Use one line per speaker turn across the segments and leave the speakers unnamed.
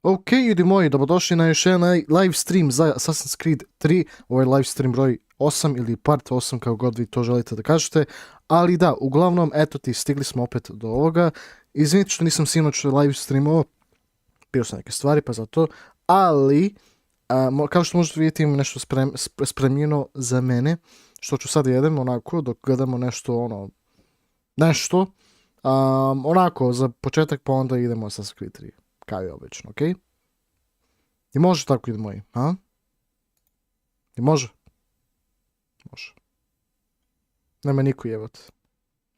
Ok, ljudi moji, dobrodošli na još jedan live stream za Assassin's Creed 3. Ovo je live stream broj 8 ili part 8, kao god vi to želite da kažete. Ali da, uglavnom, eto ti, stigli smo opet do ovoga. Izvinite što nisam sinoć live streamao, bio sam neke stvari pa zato. Ali, kao što možete vidjeti, imam nešto spremljeno za mene, što ću sad jedem onako dok gledamo nešto, onako za početak, pa onda idemo Assassin's Creed 3. Kao je obično, okej? I može tako, ljudi moji, a? I može? Može. Nema niko jebat.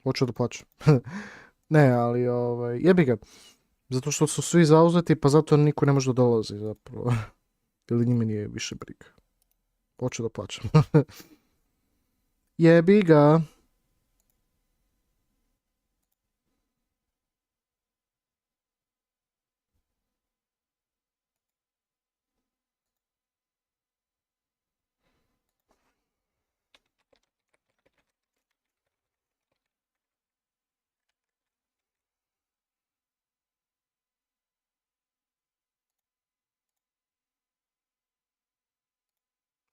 Hoću da plaću. Ne, ali jebi ga. Zato što su svi zauzeti, pa zato niko ne može da dolazi zapravo. Ili njime nije više briga. Hoću da plaćam. Jebi ga.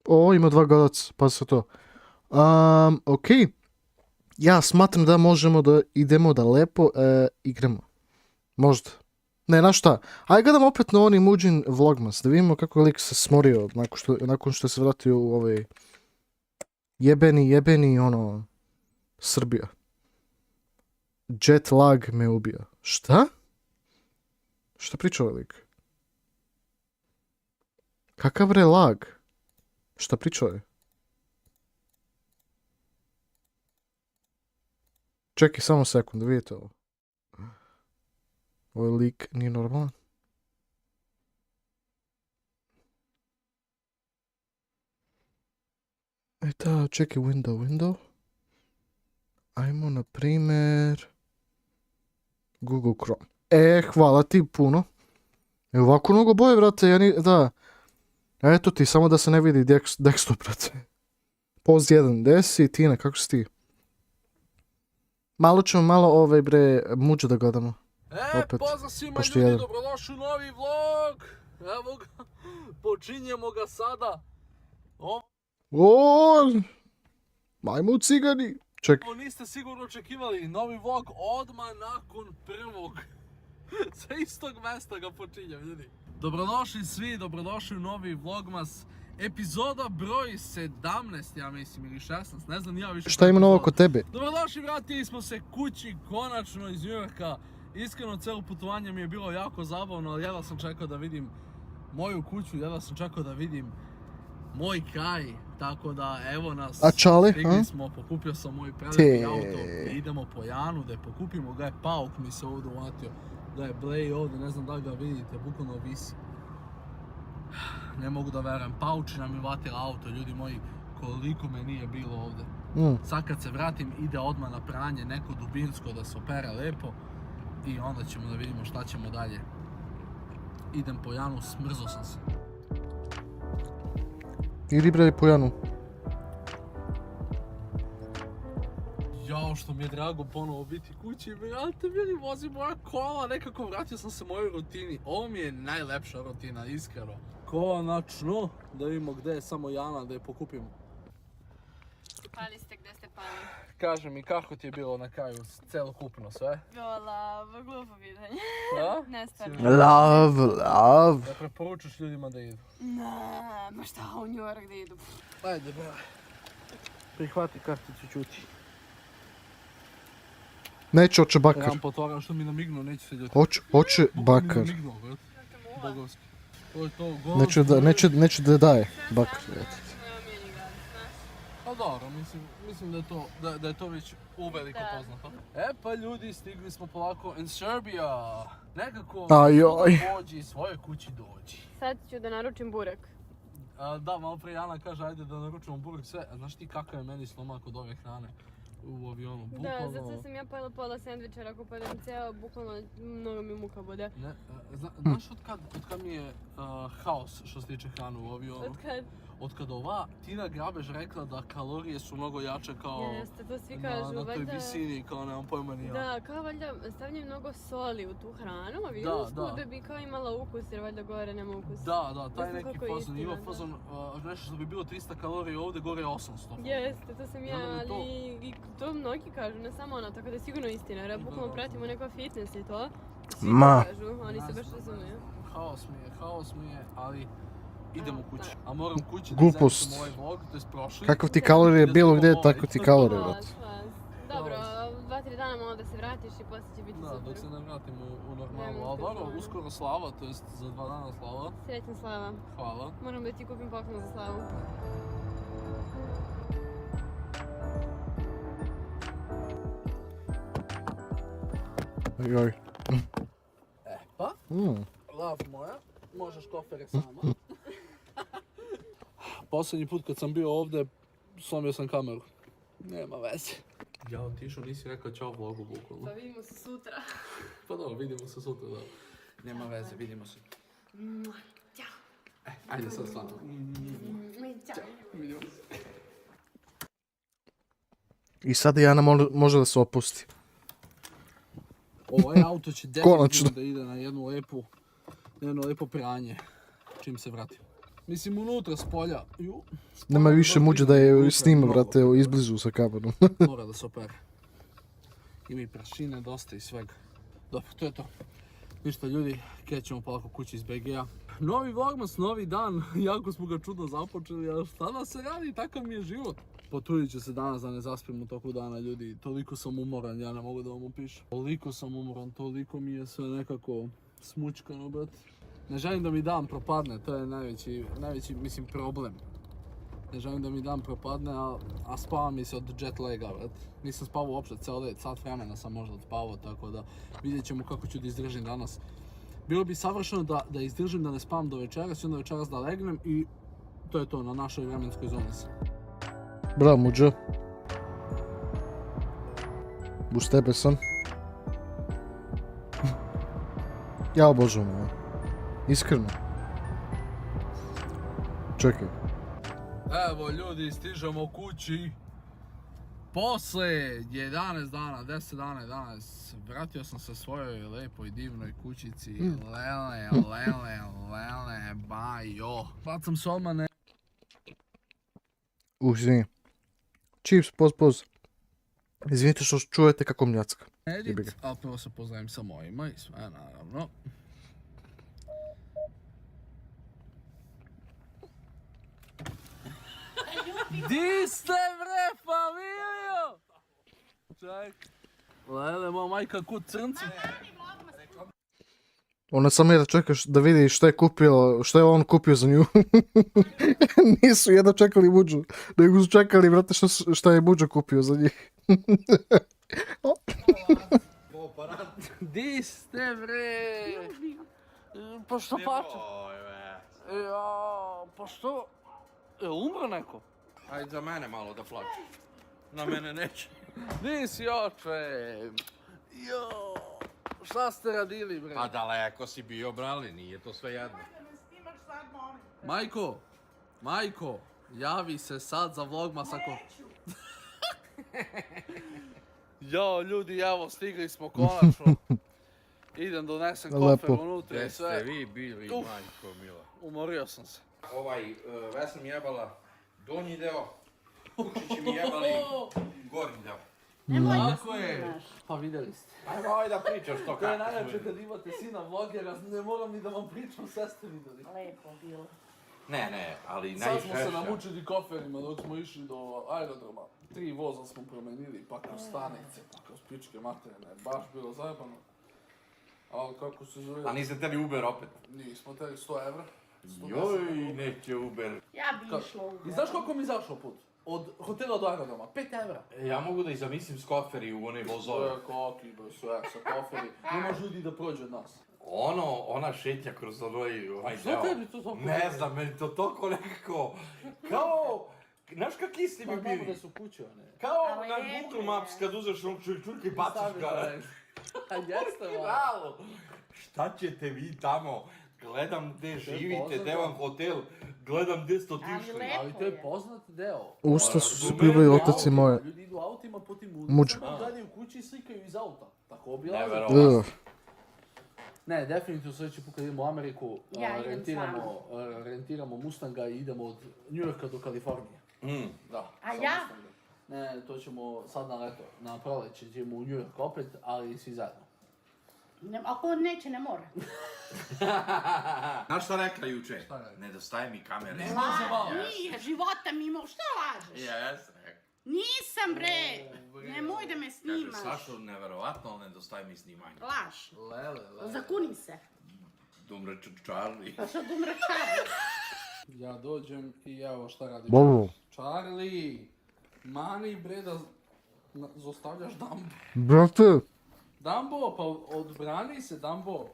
O, ima 2 gledaca, pa se to. Ok. Ja smatram da možemo da idemo da lepo igramo. Možda. Ne, znaš šta? Ajde gledam opet na oni Muđin Vlogmas, da vidimo kako lik se smorio nakon što se vratio u ovaj jebeni, Srbija. Jet lag me ubija. Šta? Šta priča ovaj lik? Kakav re lag? Šta pričao je? Čekaj, samo sekund, vidite ovo. Ovaj lik nije normalan. Da, čekaj, window. Ajmo, na primjer, Google Chrome. Hvala ti puno. Ovako mnogo boje, vrate, da. Eto ti, samo da se ne vidi desktop, brate. Poz 1, gdje si, Tina, kako si ti? Malo ćemo muđe da gledamo. Opet,
pozdrav svima ljudi, dobrodošli u novi vlog. Evo ga, počinjemo ga sada.
Majmu cigani. Čekaj.
Niste sigurno očekivali novi vlog odmah nakon prvog. Sa istog mesta ga počinjem, ljudi. Dobrodošli svi, dobrodošli u novi vlogmas. Epizoda broj 17, ja mislim, ili 16, ne znam ja više.
Šta ima novo kod tebe?
Dobrodošli, vratili smo se kući, konačno iz New Yorka. Iskreno, celo putovanje mi je bilo jako zabavno, ali jedva sam čekao da vidim moju kuću, jedva sam čekao da vidim moj kraj. Tako da, evo nas, stigli smo, pokupio sam moj prelepi auto i idemo po Janu da je pokupimo. Ga je pauk mi se ovdje uvatio, da je Blej ovdje, ne znam da ga vidite, bukvalno visi. Ne mogu da verujem, paučina mi vatila auto, ljudi moji, koliko me nije bilo ovdje. Sad kad se vratim, ide odmah na pranje, neko dubinsko da se opere lepo i onda ćemo da vidimo šta ćemo dalje. Idem po Janu, smrzo sam se.
Ili bre po Janu.
Jao, što mi je drago ponovo biti kući, brate, mili, vozim moja kola, nekako vratio sam se mojoj rutini. Ovo mi je najlepša rutina, iskreno. Konačno, da vidimo gdje je samo Jana, da je pokupimo.
Pali ste, gdje ste pali?
Kaži mi, kako ti je bilo na kraju, celokupno sve?
Bilo glupo pitanje.
Da?
Ne, stvarno.
Love.
Da preporučuš ljudima da idu?
Ne, ma šta u New York da idu?
Ajde, bra. Prihvati karticu, čuti.
Neće, hoće bakar.
Trebam po toga što mi namignuo, neće se ljuti.
Hoće bakar.
Mi namignuo, brat. Bogovski. To je to, gol.
Neće da daje bakar.
Pa dobro, mislim da je to već uveliko poznato. Pa ljudi, stigli smo polako in Serbia. Nekako dođi, svoje kući dođi.
Sad ću da naručim burek.
Da, malo prije Jana kaže ajde da naručimo burek sve. A znaš ti kakav je meni slomak od ove hrane? u avionu,
Da,
bukvalno.
zato sam ja pojela pola sendvičara, ako pojedem cijelo, bukvalno mnogo mi muka bude.
Znaš od kad mi je haos što se tiče hrane u avionu?
Od kad?
Od kad ova Tina Grabež rekla da kalorije su mnogo jače kao
Jeste, to svi kažu,
na toj
valjda...
visini, kao nemam pojma ni ja.
Da, kao valjda stavljaju mnogo soli u tu hranu, a vidinsku da bi kao imala ukus jer valjda gore nema ukusa.
Da, taj
Ne znam
neki
kako je
fazon,
istina,
ima fazon, nešto što bi bilo 300 kalorija ovdje, gore je 800.
Jeste, to sam ja,
Onda mi to-
ali i to mnogi kažu, ne samo ona, tako da je sigurno istina, jer ja bukvalno pratimo neko fitness i to. Svi
Ma.
to kažu, oni se baš razumiju.
Haos mi je, ali idemo kući. A moram kući da
Glupost.
završim ovaj vlog, to jest prošli.
Kakav ti kalorije bilo gdje,
Ovaj.
tako ti kalorije, brate.
Klas. Dobro, 2-3 dana malo da se vratiš i poslije će biti
Da,
super.
dok se ne vratim u normalu,
Vremenska
ali dobro,
zona.
uskoro slava, to jest za 2 dana slava.
Sretna slava.
Hvala.
Moram da ti kupim poklon za slavu.
Joj.
Pa, lav moja, možeš kofere sama. Posljednji put kad sam bio ovdje, slomio sam kameru. Nema veze. Ja otišao, nisi rekao čao vlogu bukvalno.
Pa vidimo se sutra.
Pa dobro, vidimo se sutra, da. Nema veze, vidimo se.
Ćao.
Ajde sad stvarno.
Ćao.
Vidimo se.
I sad Jana može da se opusti.
Ovaj auto će
Konačno.
definitivno da ide na jedno lepo pranje, čim se vratim. Mislim, unutra s polja.
Nema više muđe da je snima, brate, evo, izblizu sa kamerom.
Mora da se opere. Ima i prašine, dosta i svega. Dobro, to je to. Ništa ljudi, krećemo polako kući iz BG-a. Novi vlogmas, novi dan, jako smo ga čudno započeli, a šta da se radi, takav mi je život. Potrudit ću se danas da ne zaspim u toku dana, ljudi, toliko sam umoran, ja ne mogu da vam opišem. Toliko sam umoran, toliko mi je sve nekako smučkano, brate. Ne želim da mi dan propadne, to je najveći mislim, problem. Ne želim da mi dan propadne, a spava mi se od jet laga, brate. Nisam spavao uopšte, ceo sat vremena sam možda odspavao, tako da vidjet ćemo kako ću da izdržim danas. Bilo bi savršeno da izdržim, da ne spavam do večeras i onda večeras da legnem i to je to, na našoj vremenskoj zoni sam.
Bravo, muđo. Uz tebe sam. Ja obožavam ovo. Iskreno. Čekaj.
Evo ljudi, stižemo kući. Posle 11 dana, 10 dana 11, vratio sam se svojoj lepoj divnoj kućici. Lele, bajo. Bacam se odmah ne...
Izvini. Chips, poz. Izvinite što čujete kako mljacka.
edit, ali prvo se pozdravim sa mojima i sve naravno. Di ste bre familijo? Ček. Lele, moja majka kud crnci.
Ona samo je da čekaš da vidi što je on kupio za nju. Nisu jedno čekali Buđu, nego su čekali, brate, šta je Buđo kupio za njih.
Di ste bre? Pa što pače? Pa što? Je umro neko?
Ajde za mene malo da plače. Na mene neće.
Di si oče? Jo, šta ste radili bre?
Pa daleko si bio, brali, nije to sve jedno.
Majko, javi se sad za vlogmas ako... Jo, ljudi, evo, stigli smo konačno. Idem donesem kofer unutra i
Gdje
sve.
ste vi bili, majko mila?
Umorio sam se.
Vesna mi jebala donji deo, kučići mi jebali gornji deo.
Tako je. Pa vidjeli ste.
Ajmo ovaj da pričaš to
To je
kako
najlepše
su.
kad imate sina vlogera, ne moram ni da vam pričam, sve ste vidjeli.
Lepo bilo.
Ne, ali
Sad smo se
najžešća.
namučili koferima dok smo išli do aerodroma. 3 voza smo promenili, pa kroz stanice, pa kroz pičke materine, baš bilo zajebano. Ali kako se zove...
A niste teli Uber opet?
Nismo teli 100 evra.
Joj, neće Uber.
Ja bi išla u...
I znaš koliko mi izašao put? Od hotela do aerodroma, 5 evra.
Ja mogu da i zamislim s koferi u one vozove.
Sve koki, sve sa koferi. Ne može ljudi da prođe od nas.
Ona šetnja kroz ovaj
Što
deo.
tebi to toliko?
Ne znam, meni to toliko nekako, kao Znaš kak isti bi
Pa
bili?
dobro su kuće, one.
Kao na Google Maps kad uzeš onog čurka i baciš ga.
A jeste, malo.
Bravo! Šta ćete vi tamo? Gledam gdje živite, gdje vam hotel, gledam gdje ste otišli.
Ali to je poznat deo.
Usta su skrivali otaci moje.
Ljudi idu autima po tim
Muđe.
ulicama, gledaju kući i slikaju iz auta. Tako
Neverovatno.
obilaze. Ne, definitivno sljedeći put kad idemo u Ameriku,
Ja idem
rentiramo Mustanga i idemo od New Yorka do Kalifornije. Da.
A
sa
ja?
Mustangom. Ne, to ćemo sad na leto, na proleće ćemo u New York opet, ali svi zajedno.
Ako neće, ne mora.
Znaš šta rekla juče?
Šta rekla?
Nedostaje mi kamere.
Nije, života mi imao, šta lažeš?
Jes, rekla.
Nisam bre, nemoj da me
Kaže,
snimaš.
Sašo, neverovatno, ali nedostaje mi snimanje.
Laž.
Lele.
Zakuni se.
Dumre Charlie.
Pa što dumre čar?
Ja dođem i evo šta radim.
Bobo.
Charlie, mani bre da zostavljaš Dumbo.
Brate,
Dumbo, pa odbrani se Dumbo.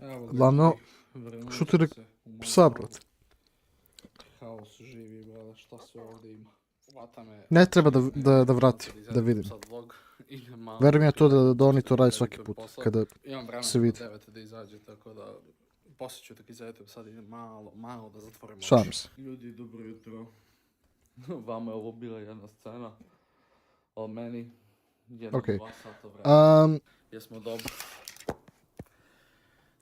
Evo ga,
Lano,
vrnut
što ti
ću
rek-
se u moju
psa,
glavu.
brate.
Haos živi, brale, šta sve ovdje ima. Hvata me...
Ne treba da vrati, da vidim.
Sad vlog, idem malo.
Verujem ja to da oni to rade svaki put, kada
Imam vremena
se
do
vidi.
9 da izađe, tako da... Poslije ću tako izađete, sad idem malo da zatvorim oči.
Šalim se.
Ljudi, dobro jutro. Vama je ovo bila jedna scena. O meni, jedno
Okej.
2 sata vremena. Jesmo dobro.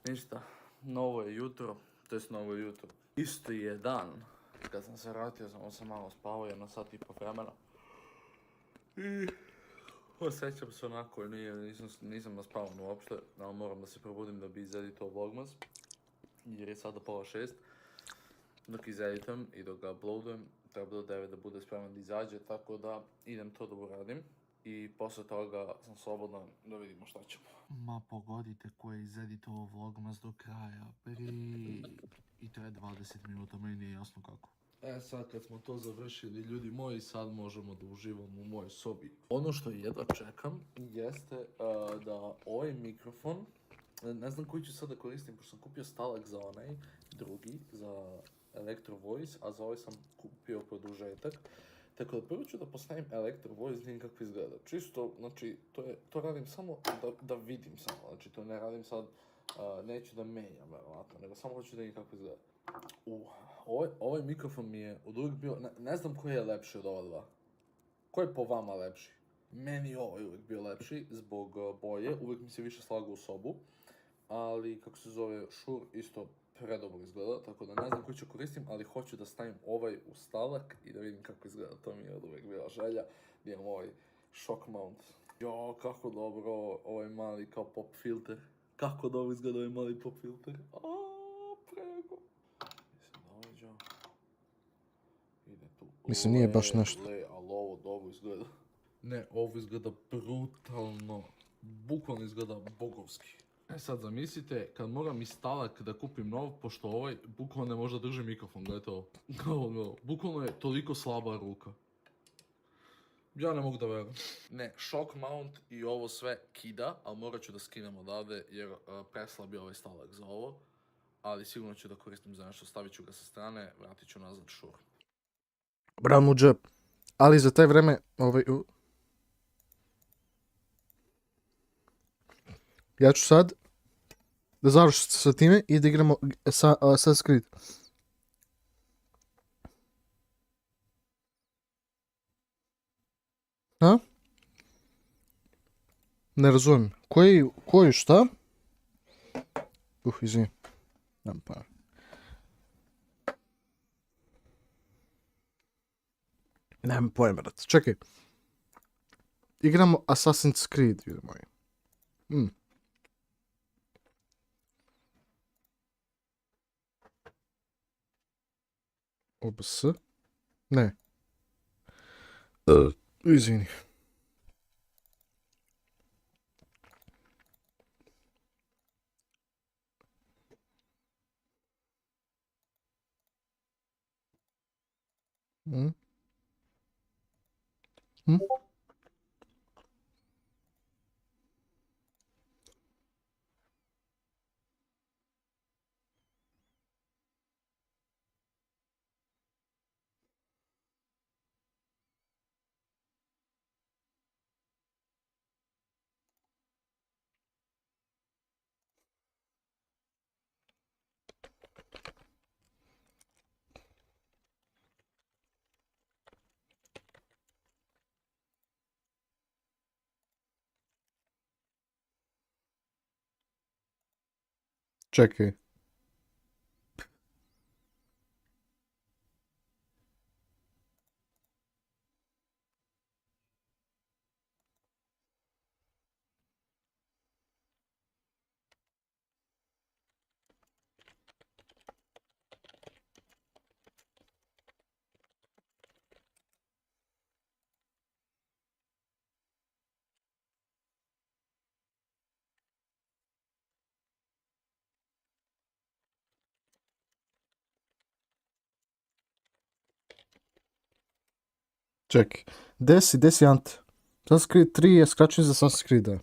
Ništa, novo je jutro, to jest novo je jutro. Isti je dan. Kad sam se vratio, sam malo spavao, 1 sat i po vremena. I osjećam se onako, nisam naspavan uopšte, ali moram da se probudim da bi izeditao Vlogmas. Jer je sada 5:30. Dok izeditam i dok ga uploadujem, treba do 9 da bude spreman da izađe, tako da idem to da uradim. I posle toga sam slobodan da vidimo šta ćemo. Ma pogodite ko je izeditovao Vlogmas do kraja, i traje 20 minuta, meni nije jasno kako. Sad kad smo to završili, ljudi moji, sad možemo da uživamo u mojoj sobi. Ono što jedva čekam jeste da ovaj mikrofon, ne znam koji ću sad da koristim, pošto sam kupio stalak za onaj drugi, za Electro Voice, a za ovaj sam kupio produžetak. Tako da prvo ću da postavim Electro Voice, vidim kako izgleda. Čisto, znači, to radim samo da vidim samo, znači to ne radim sad, neću da menjam verovatno, nego samo hoću da vidim kako izgleda. Ovaj mikrofon mi je od uvijek bio, ne znam koji je lepši od ova dva. Koji je po vama lepši? Meni je ovaj uvijek bio lepši zbog boje, uvijek mi se više slagao u sobu. Ali, kako se zove, Shure isto predobro izgleda, tako da ne znam koji ću koristim, ali hoću da stavim ovaj u stalak i da vidim kako izgleda. To mi je od uvijek bila želja, da imam ovaj shock mount. Jo, kako dobro, ovaj mali kao pop filter. Kako dobro izgleda ovaj mali pop filter. Prego. Mislim da dođa. Ide tu.
Mislim, nije baš nešto.
Ali ovo dobro izgleda. Ne, ovo izgleda brutalno. Bukvalno izgleda bogovski. Sad zamislite, kad moram iz stalak da kupim nov, pošto ovaj bukvalno ne može da drži mikrofon, gledajte ovo. Bukvalno je toliko slaba ruka. Ja ne mogu da verujem. Ne, shock mount i ovo sve kida, ali morat ću da skinem odavde jer preslab je ovaj stalak za ovo. Ali sigurno ću da koristim za nešto, stavit ću ga sa strane, vratit ću nazad Shure.
Bravo mu džep. Ali za taj vreme, ja ću sad da završim sa time i da igramo sa Creed. Ha? Ne razumijem. Koji šta? Izvini. Nemam pojma. Nemam pojma, brate. Čekaj. Igramo Assassin's Creed, ljudi moji. OBS? Ne. Izvini. Čekaj. Čekaj. Desi Ante. Assassin's Creed 3 je skraćen za Assassin's Creed.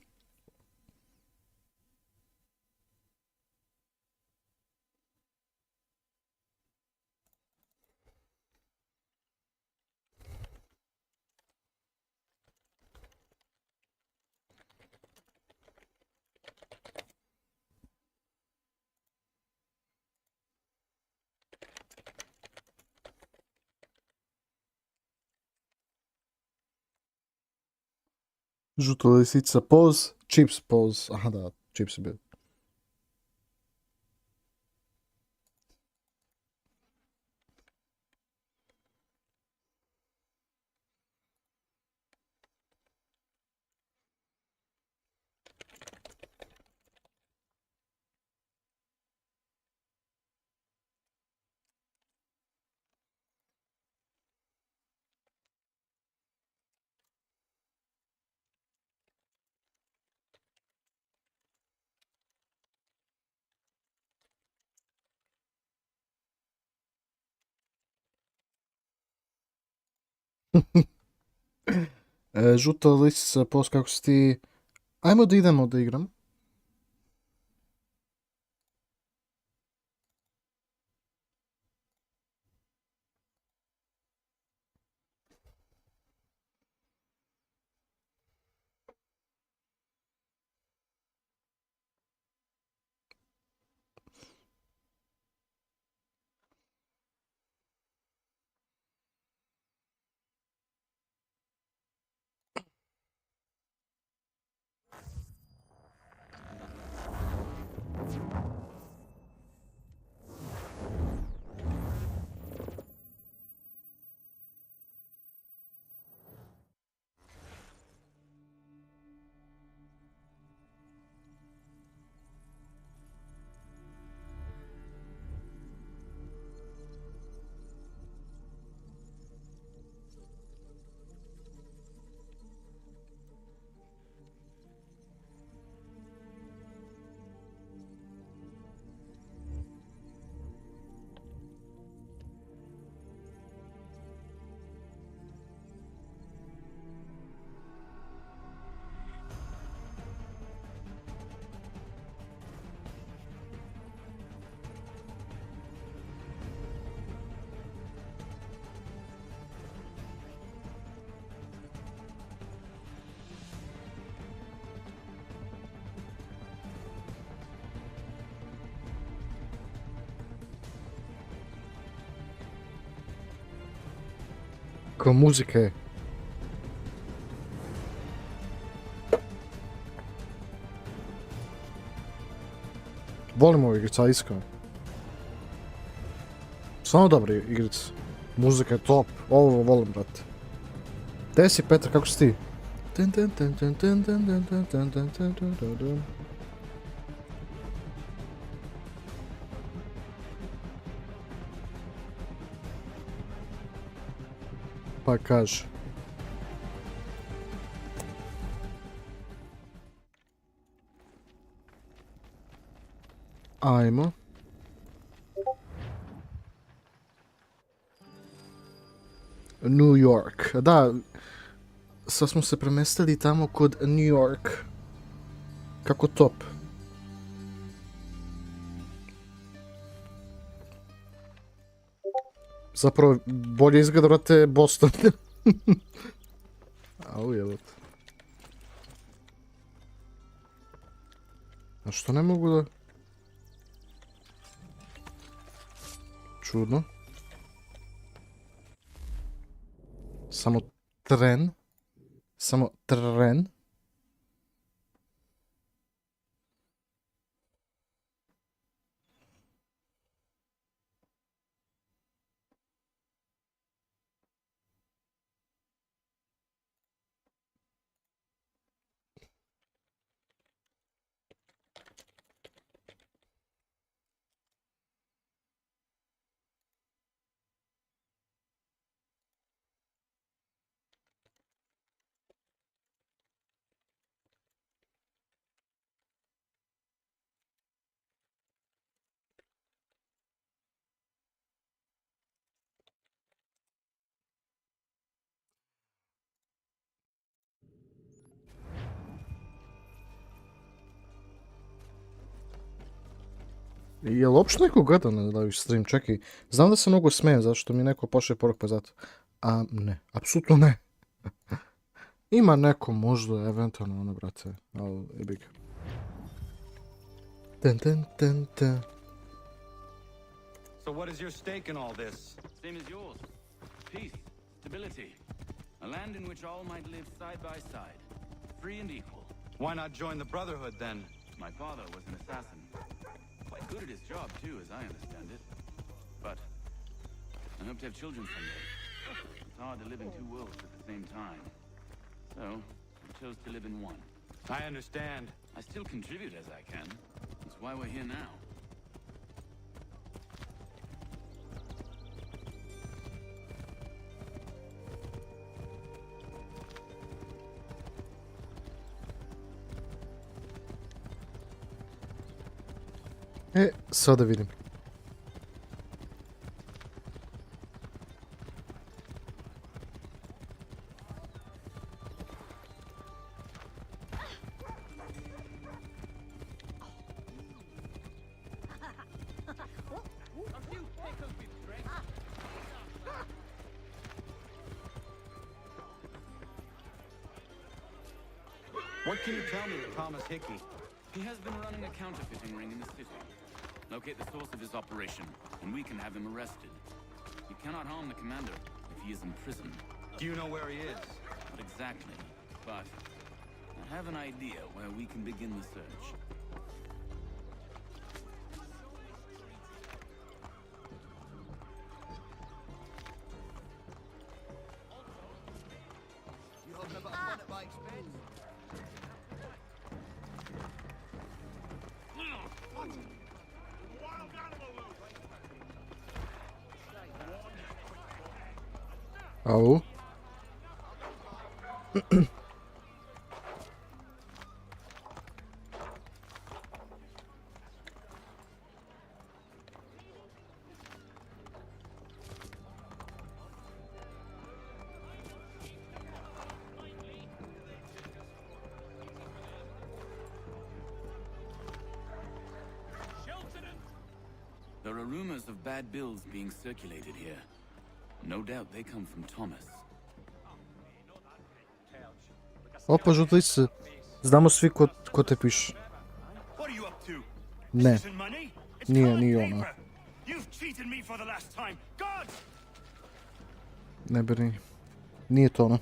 Žuta lisica pause, chips pause. Aha da, chips je bio. Žuta lisica pause, kako si ti... Ajmo da idemo da igram. Ko muzika je. Volim ovu igrica, iskreno. Samo dobra igrica. Muzika je top. Ovo volim, brate. Gde si, Petar, kako si ti? Pa kaže. Ajmo. New York. Da, sad smo se premestili tamo kod New York. Kako top. Zapravo, bolje izgleda, vrate, Boston. Au, jebate. A što ne mogu da... Čudno. Samo tren. Samo tren. Je li uopšte neko gleda na Lajv stream? Čekaj, znam da se mnogo smijem zašto mi neko pošle poruk pa zato. A ne, apsolutno ne. Ima neko možda, eventualno ono, brate, ali je big. Ten ten ten ten.
So what is your stake in all this?
Same as yours. Peace, stability. A land in which all might live side by side, free and equal.
Why not join the Brotherhood then?
My father was an assassin. Quite good at his job too, as I understand it. But I hope to have children someday. It's hard to live in two worlds at the same time. So I chose to live in one.
I understand.
I still contribute as I can. That's why we're here now.
Sada vidim.
What can you tell me of Thomas Hickey?
He has been running a counterfeiting ring in the city. Locate the source of his operation, and we can have him arrested. You cannot harm the commander if he is in prison.
Do you know where he is?
Not exactly, but I have an idea where we can begin the search.
Au.
There are rumors of bad bills being circulated here. No doubt they come from Thomas.
Opa, žutli se. Znamo svi ko te piše.
What are you up to?
Ne,
This isn't money. It's
nije,
colored
nije ono.
paper. You've cheated me for the last time. God!
Ne brini. Nije to ono.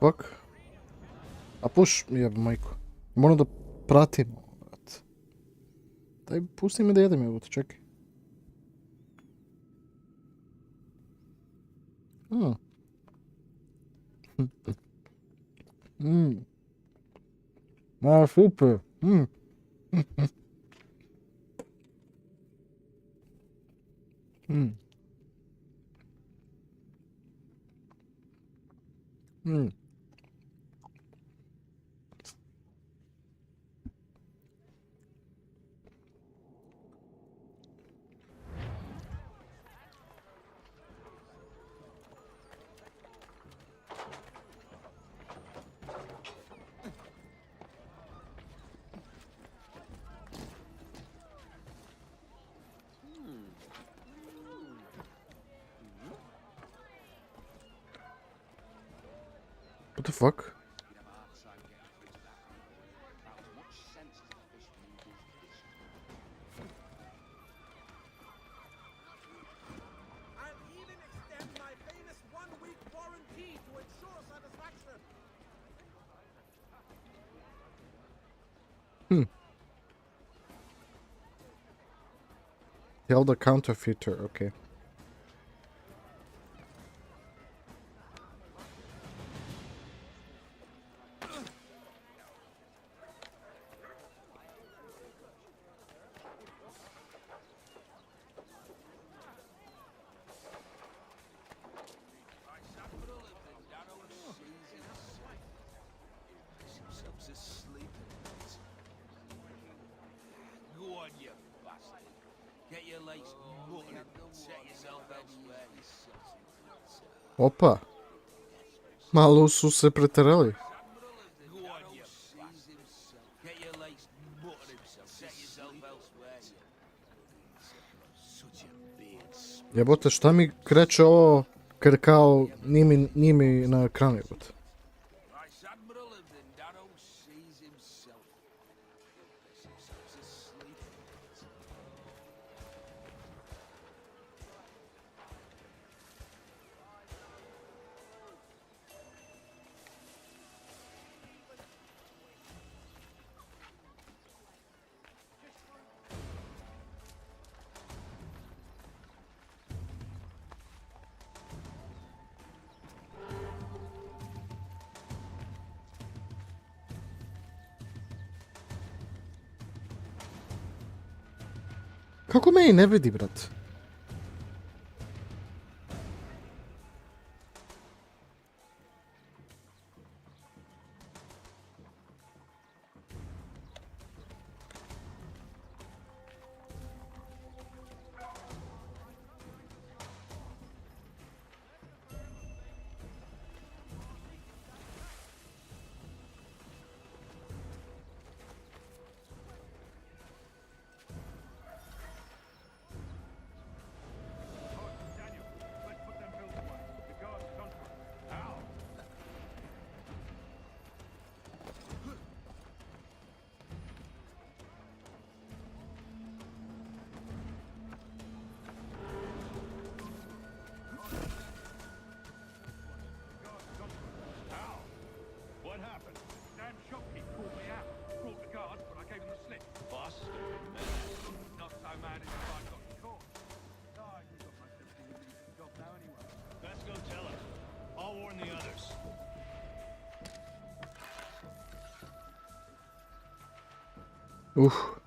Fuck. A puš, jeb majko. Moram da pratim. Daj, pusti me da jedem, evo te, čekaj. Ma, super. What the fuck?
I'll even extend my famous one-week warranty to ensure satisfaction.
Tell the counterfeiter, okay. Opa. Malo su se preterali. Jebote, šta mi kreće ovo kao nije mi na ekranu jebote.
Vice Admiral and Dado sees himself. Himself asleep.
Kako me i ne vidi, brat?
What happened? Damn shopkeep called me out. Brought the guards, but I gave him the slip. Boss? Not so mad as if I got caught. No, I think I've got myself to the job now anyway. Let's go tell her. I'll warn the others.
Uff.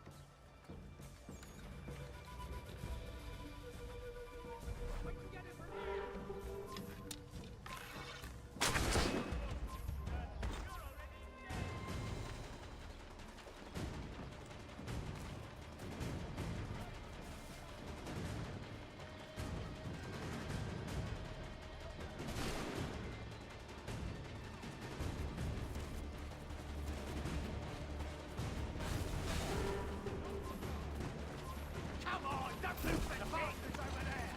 Come on, don't lose the bastards over there!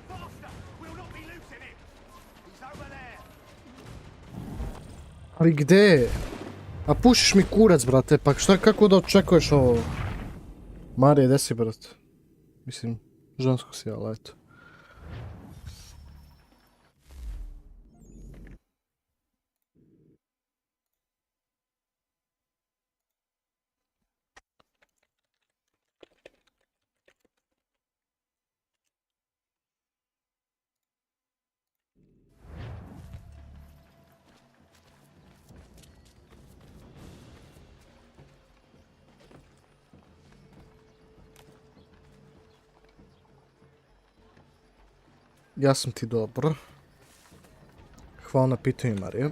Faster! We'll not be losing him! He's over there!
Ali gde? A pušiš mi kurac, brate, pa šta, kako da očekuješ ovo? Marije, gdje si, brat? Mislim, žensko si, ali eto. Ja sam ti dobro. Hvala na pitanju, Marija.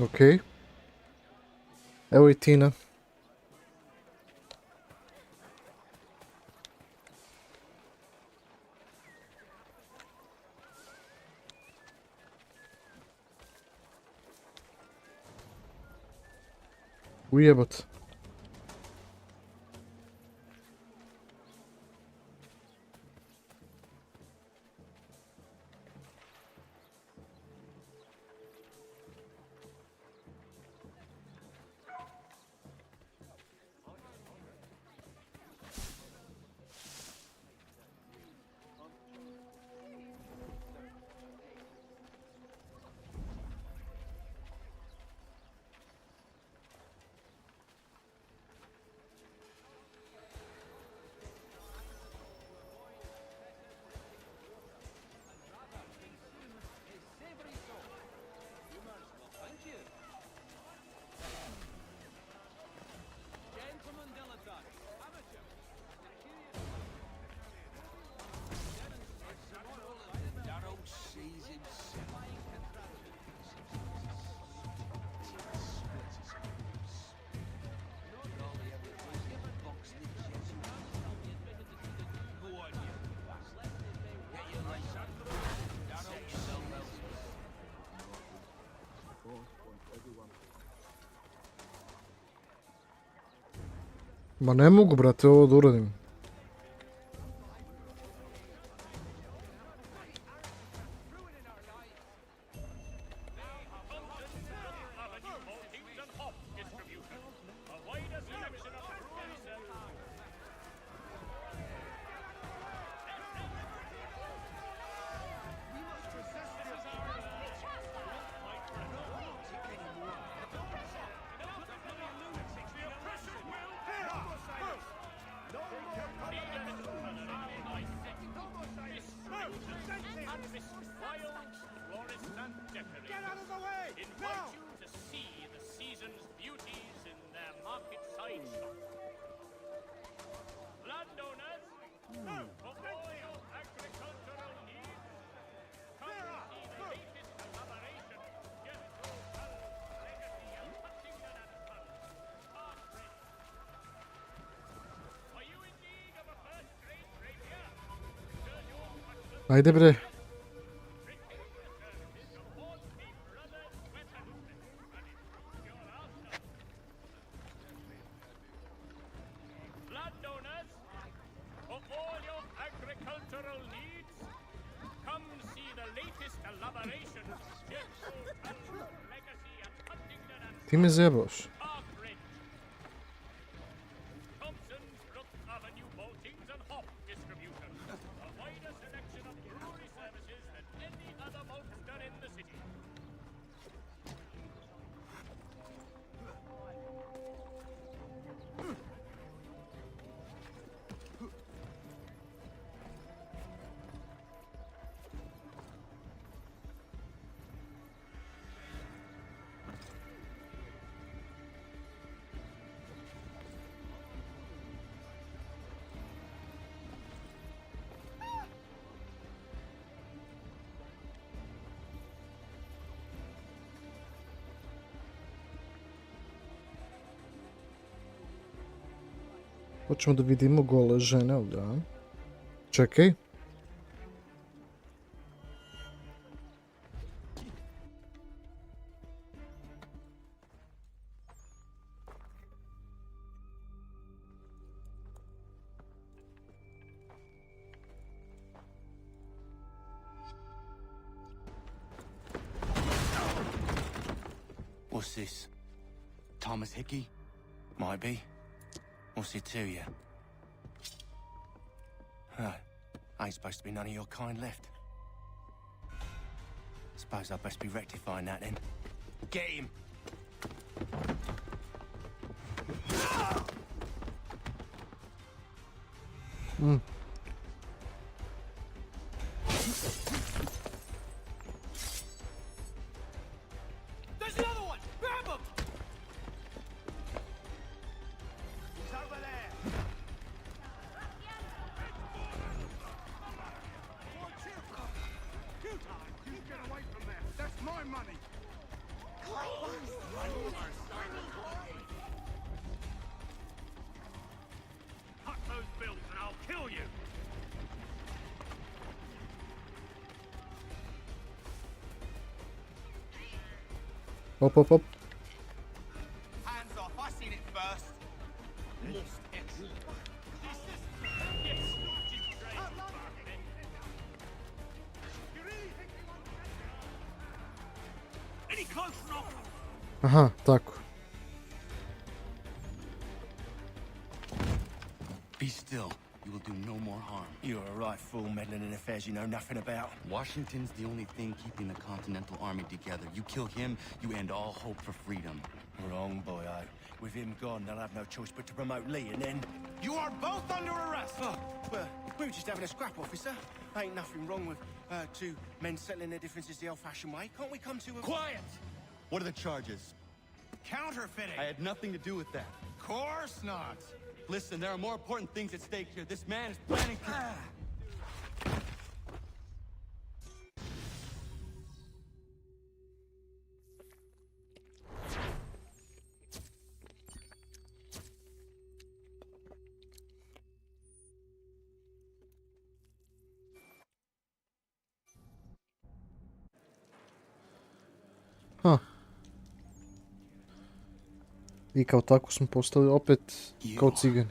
Okej. Evo i Tina. Ujebat. Ma ne mogu, brate, ovo da uradim.
Get out of the way! Now!
To see the season's beauties in their market side shop. Landowners, for all your agricultural needs, come see the latest collaboration. Get legacy and Huntington and Sons. Heartbreak. Are you in need of a first-rate rapier? Turn your custom
Ajde bre.
Landowners, for all your agricultural needs, come see the latest collaboration. Legacy and Huntington and
Ti me zjebavaš.
Parkridge. Thompson's Brook Avenue maltings and hop distribution. A wider selection of brewery services than any other maltster in the city.
Hoćemo da vidimo gole žene ovdje, a? Čekaj.
What's this? Thomas Hickey? Might be. What's it to you? Right. Ain't supposed to be none of your kind left. Suppose I'd best be rectifying that then. Get him!
There's another one! Grab him! He's over there! You get away from there! That's my money!
Cut those bills and I'll kill you.
Hop, hop, hop.
Hands off! I seen it first! Lost it!
Any close enough?
Aha, tako.
Be still. You will do no more harm. You're a right fool meddling in affairs you know nothing about. Washington's the only thing keeping the Continental Army together. You kill him, you end all hope for freedom. Wrong, boyo. With him gone, they'll have no choice but to promote Lee, and then...
You are both under arrest!
Oh, well, we were just having a scrap, officer. Ain't nothing wrong with two men settling their differences the old-fashioned way. Can't we come to a...
Quiet! What are the charges?
Counterfeiting!
I had nothing to do with that.
Course not!
Listen, there are more important things at stake here. This man is planning to...
Ha. I kao tako smo postali opet kao cigani.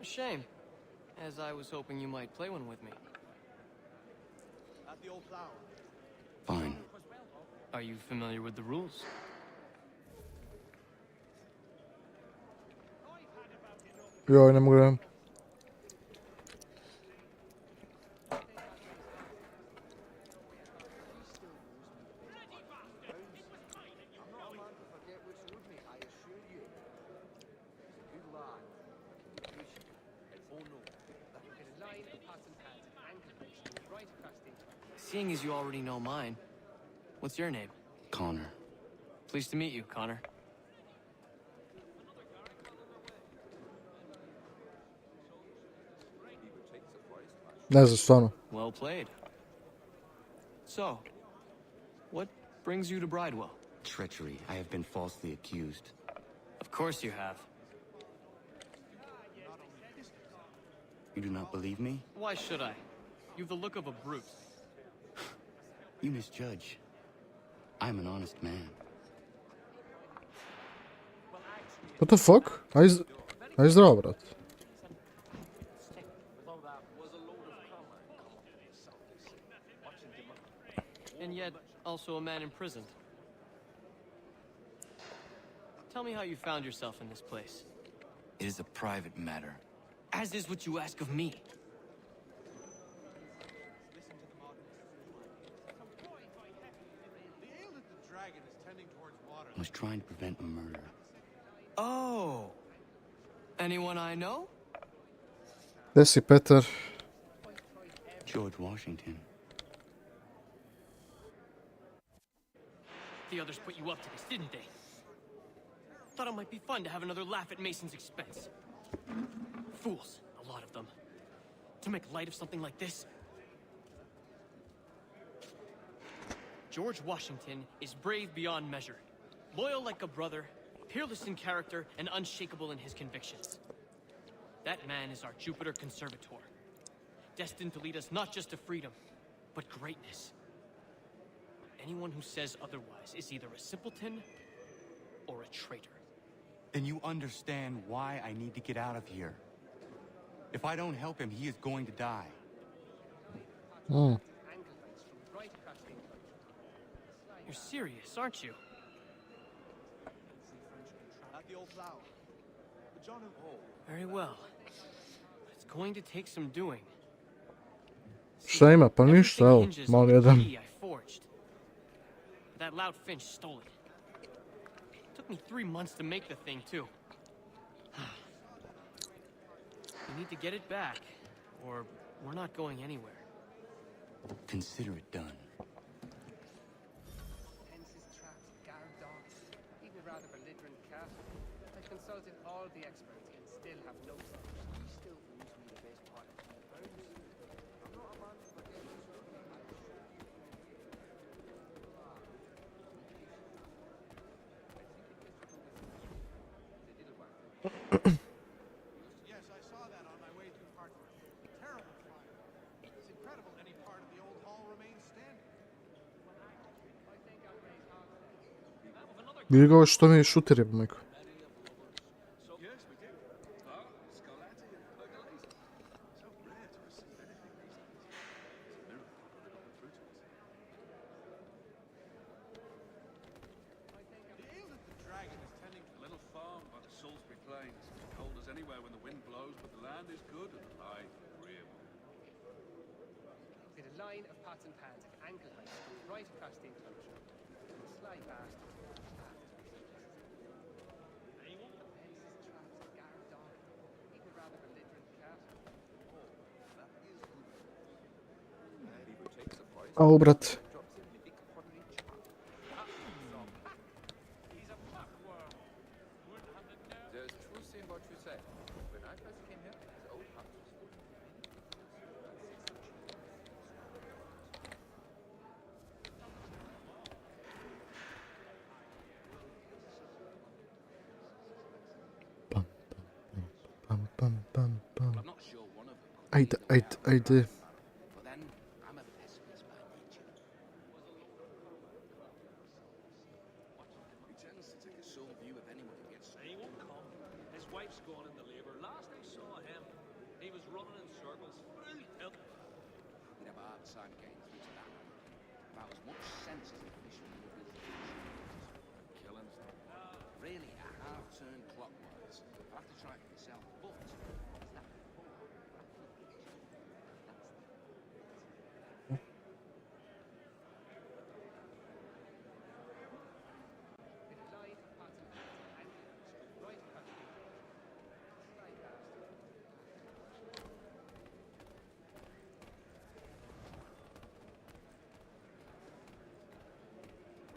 A shame, as I was hoping you might play one with me.
At the old plow.
Fine.
Are you familiar with the rules?
Joj, ne mogu da...
Seeing as you already know mine, what's your name?
Connor.
Pleased to meet you, Connor.
Ne znam, stvarno.
Well played. So, what brings you to Bridewell?
Treachery. I have been falsely accused.
Of course you have.
You do not believe me?
Why should I? You've the look of a brute.
You misjudge. I'm an honest man.
What the fuck? Aj zdravo, brat.
And yet, also a man imprisoned. Tell me how you found yourself in this place.
It is a private matter.
As is what you ask of me.
I was trying to prevent a murder.
Oh! Anyone I know?
Gdje si, Petar?
George Washington.
The others put you up to this, didn't they? Thought it might be fun to have another laugh at Mason's expense. Fools, a lot of them. To make light of something like this. George Washington is brave beyond measure. Loyal like a brother, peerless in character, and unshakable in his convictions. That man is our Jupiter Conservator. Destined to lead us not just to freedom, but greatness. Anyone who says otherwise is either a simpleton or a traitor.
Then you understand why I need to get out of here. If I don't help him, he is going to die.
You're serious, aren't you? Very well. It's going to take some doing.
Šta ima? Pa ništa, evo, mali jedan.
That loud Finch stole it. Took me 3 months to make the thing, too. We need to get it back, or we're not going anywhere.
Consider it done.
I consulted all the experts and still have no solution. He still views me the best part of my burns. I'm not a man to forget this.
Yes, I saw that on my way through Hartford. Terrible fire. It's incredible any part of the old hall remains standing.
Vidi ga ovo što mi je šuter je, majko. Au, brat. Ajde.
He won't come. His wife's gone into labor. Last I saw him,
He was running in circles. Help.
He'd have a hard time getting through to that. About as much sense as a fisherman would with killing stuff. Really, a half turn clockwise. I'll have to try it myself, but it's that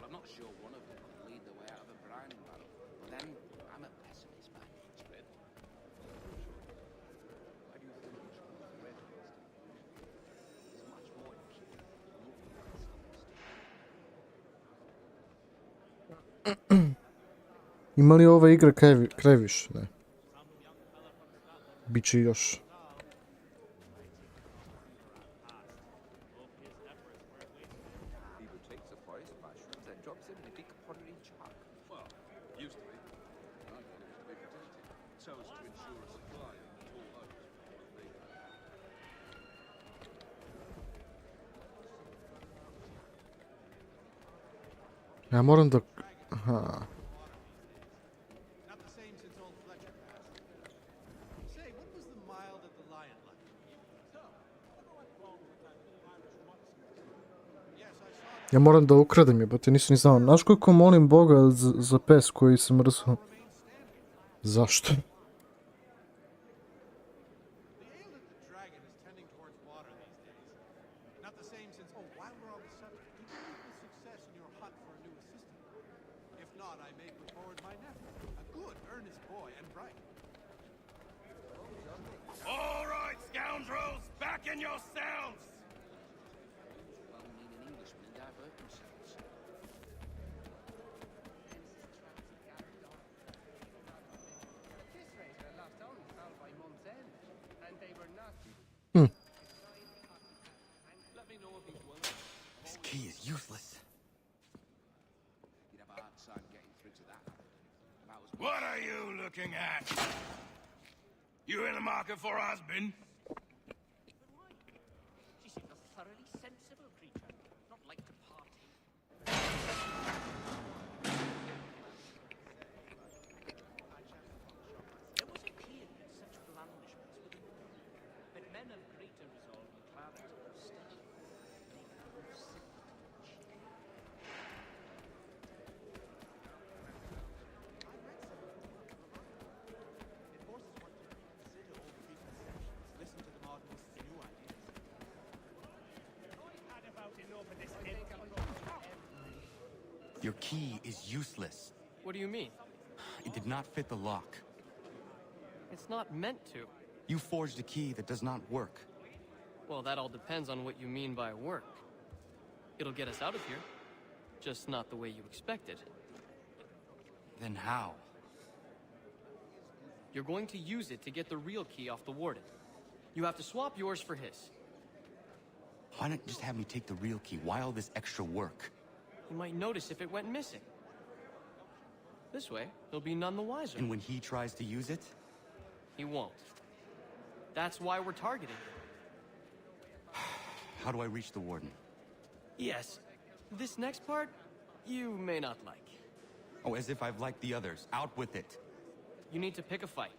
I'm not sure one of them could lead the way out of a briny battle. But then, I'm a pessimist by nature. Why do you think we should move away from this? There's much more you should do.
Ima li ova igra kraj više? Ne. Biće još. Ja moram da... Aha.
Not the same since old Fletcher passed. Say, what was the mile that the lion like? Yes, I saw.
Ja moram da ukradem je, ti nisam ni znao. Znaš koliko molim Boga za pes koji sam mrzao? Zašto?
All right, scoundrels, back in your cells!
Well-meaning Englishmen divert themselves.
This razor last only found by month's end, and they were not.
Let me know if he's willing.
This key is useless.
You'd have a hard time getting through to that. About as
What are you looking at? You in the market for a husband?
She seemed a thoroughly sensible creature, not like to party. There was a period such blandishments would endure, but men of greater resolve and clarity of study, they prove simple to teach.
Listen to the modernists' new ideas.
I've had about enough of this.
Your key is useless.
What do you mean?
It did not fit the lock.
It's not meant to.
You forged a key that does not work.
Well, that all depends on what you mean by work. It'll get us out of here, just not the way you expected.
Then how?
You're going to use it to get the real key off the warden. You have to swap yours for his.
Why not just have me take the real key? Why all this extra work?
You might notice if it went missing. This way, he'll be none the wiser.
And when he tries to use it?
He won't. That's why we're targeting him.
How do I reach the warden?
Yes. This next part, you may not like.
Oh, as if I've liked the others. Out with it.
You need to pick a fight.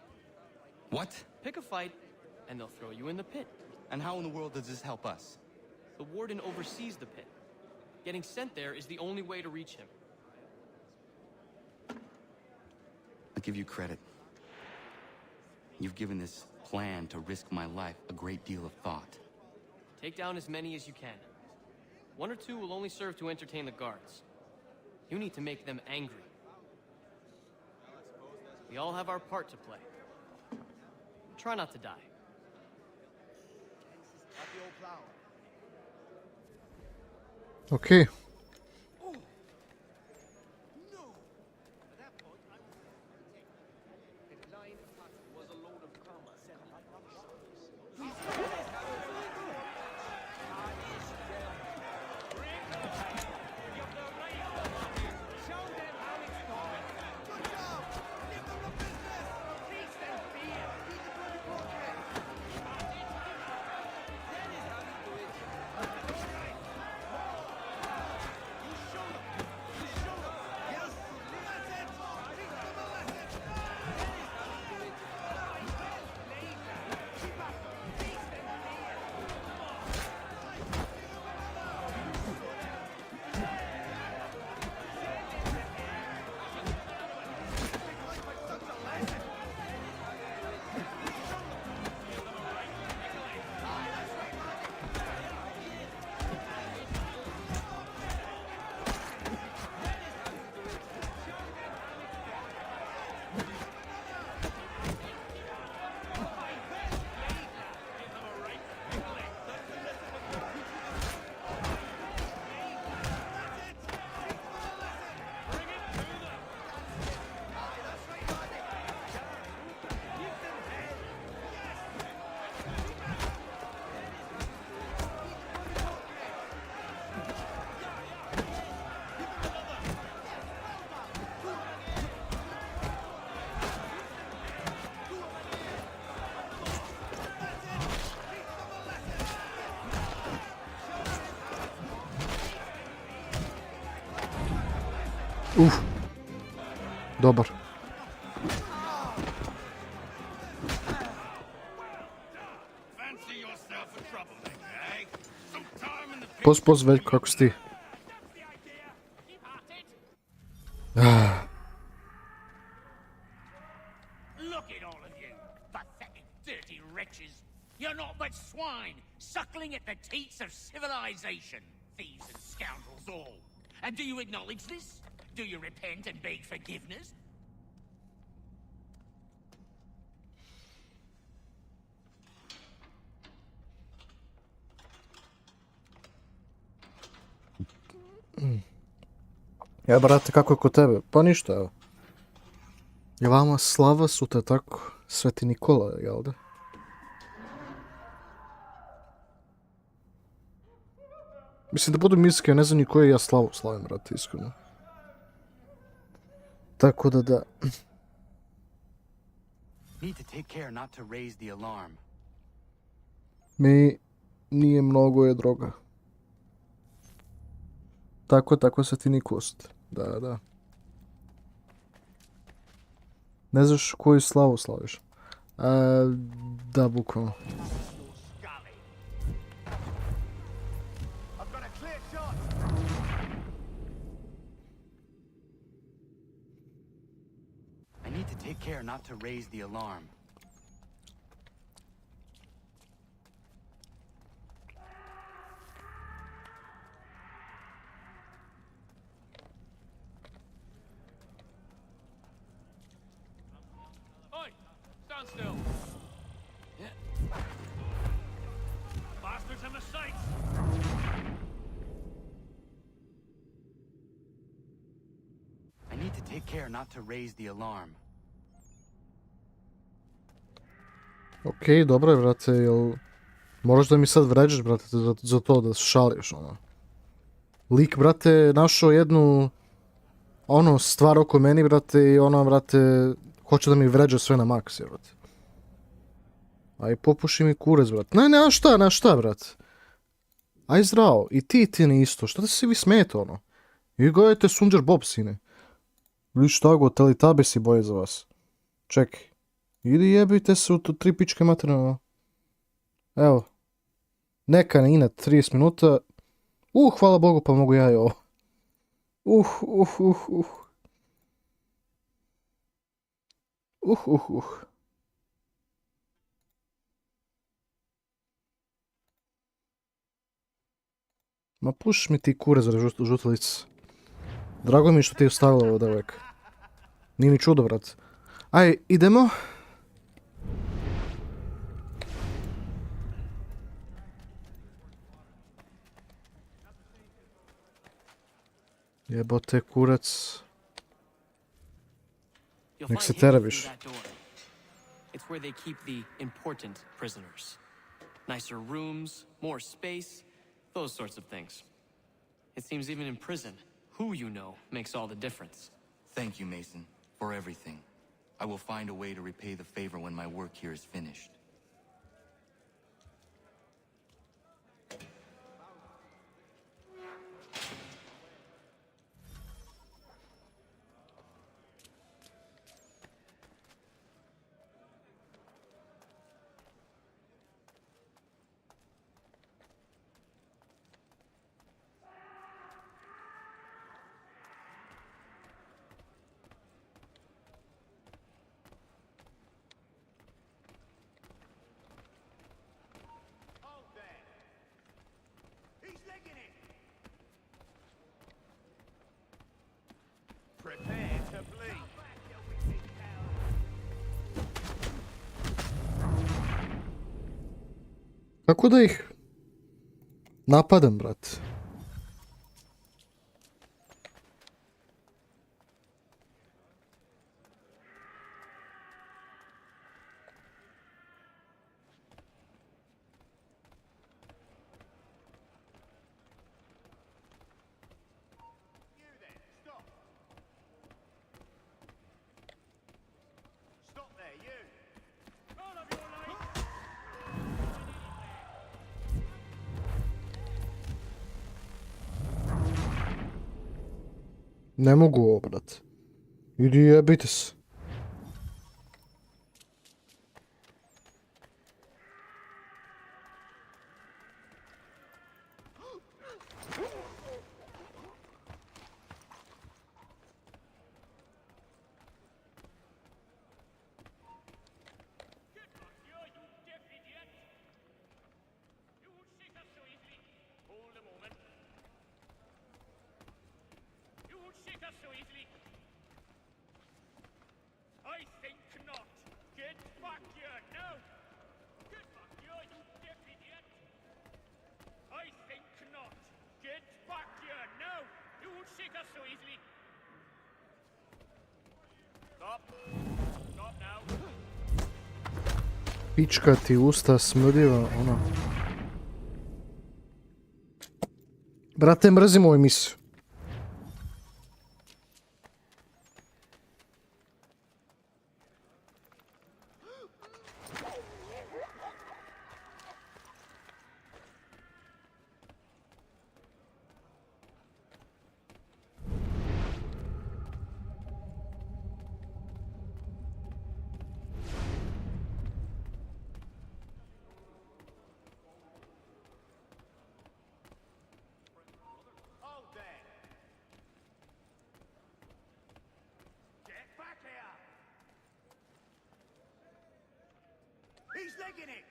What?
Pick a fight, and they'll throw you in the pit.
And how in the world does this help us?
The warden oversees the pit. Getting sent there is the only way to reach him.
I'll give you credit. You've given this plan to risk my life a great deal of thought.
Take down as many as you can. One or two will only serve to entertain the guards. You need to make them angry. We all have our part to play. Try not to die.
Okay. Dobar. Poz, Veljko, kako si ti?
Look at all of you, pathetic, dirty wretches. You're not but swine, suckling at the teats of civilization. Thieves and scoundrels all. And do you acknowledge this? Do you repent and beg forgiveness?
Ja, brate, kako je kod tebe? Pa ništa, evo. Je vama slava sutra tako? Sveti Nikola, jel da? Mislim da budem iskren, ne znam ni koje ja slavu slavim, brate, iskreno. Tako da.
Need to take care not to raise the alarm.
Mi nije mnogo je droga. Tako Sveti Nikost. Da. Ne znaš koju slavu slaviš? Da, bukvalno.
I need to take care not to raise the alarm.
Stand still. Bastards in the sights.
I need to take care not to raise the alarm.
Okej, dobro je, brate, jel... Moraš da mi sad vređaš, brate, za to da šališ, ono. Lik, brate, našao jednu... stvar oko meni, brate, i ona, brate... Hoće da mi vređa sve na maks, je, brate. Aj, popuši mi kurez, brate. Ne, na šta, brate. Aj, zdravo. I ti ne isto. Šta da se vi smijete, ono? I gledajte Sunđer Bob, sine. Vi šta go, telitabe si boje za vas. Čekaj. Idi jebite se u to 3 pičke materijalno. Evo. Neka ne ina 30 minuta. Hvala Bogu, pa mogu ja i ovo. Ma puš mi ti kure za žutalicu. Drago mi je što ti je ostavila ovo devojka. Nije ni čudo, brat. Aj, idemo. Jebote kurac. Nek se teraviš.
It's where they keep the important prisoners. Nicer rooms, more space, those sorts of things. It seems even in prison, who you know makes all the difference.
Thank you, Mason, for everything. I will find a way to repay the favor when my work here is finished.
Prepare to bleed.
Kako da ih napadam, brat? Ne mogu ovo, brate. Idi jebite se. Pička ti usta smrdiva, ona. Brate, mrzim ovu emisiju.
He's licking it!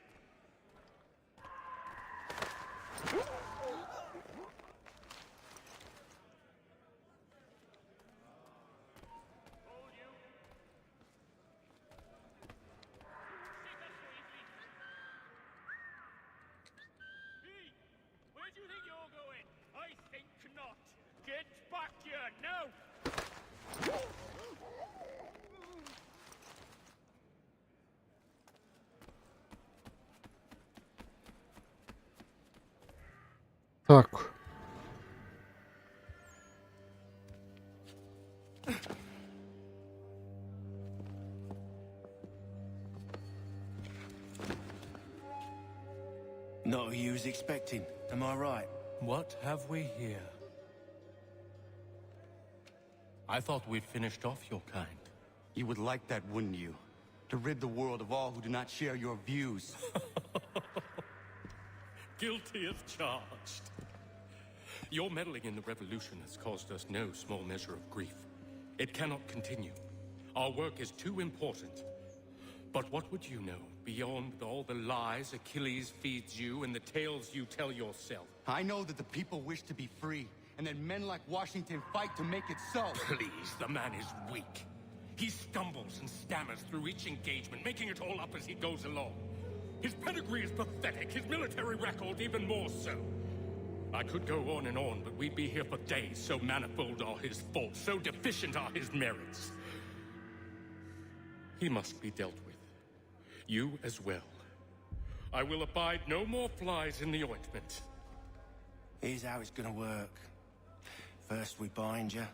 Where do you think you're going? I think not. Get back here now!
Tako.
Not who you was expecting, am I right?
What have we here? I thought we'd finished off your kind.
You would like that, wouldn't you? To rid the world of all who do not share your views.
Guilty as charged. Your meddling in the revolution has caused us no small measure of grief. It cannot continue. Our work is too important. But what would you know beyond all the lies Achilles feeds you and the tales you tell yourself?
I know that the people wish to be free, and that men like Washington fight to make it so.
Please, the man is weak. He stumbles and stammers through each engagement, making it all up as he goes along. His pedigree is pathetic, his military record even more so. I could go on and on, but we'd be here for days, so manifold are his faults, so deficient are his merits. He must be dealt with. You as well. I will abide no more flies in the ointment.
Here's how it's gonna work. First we bind you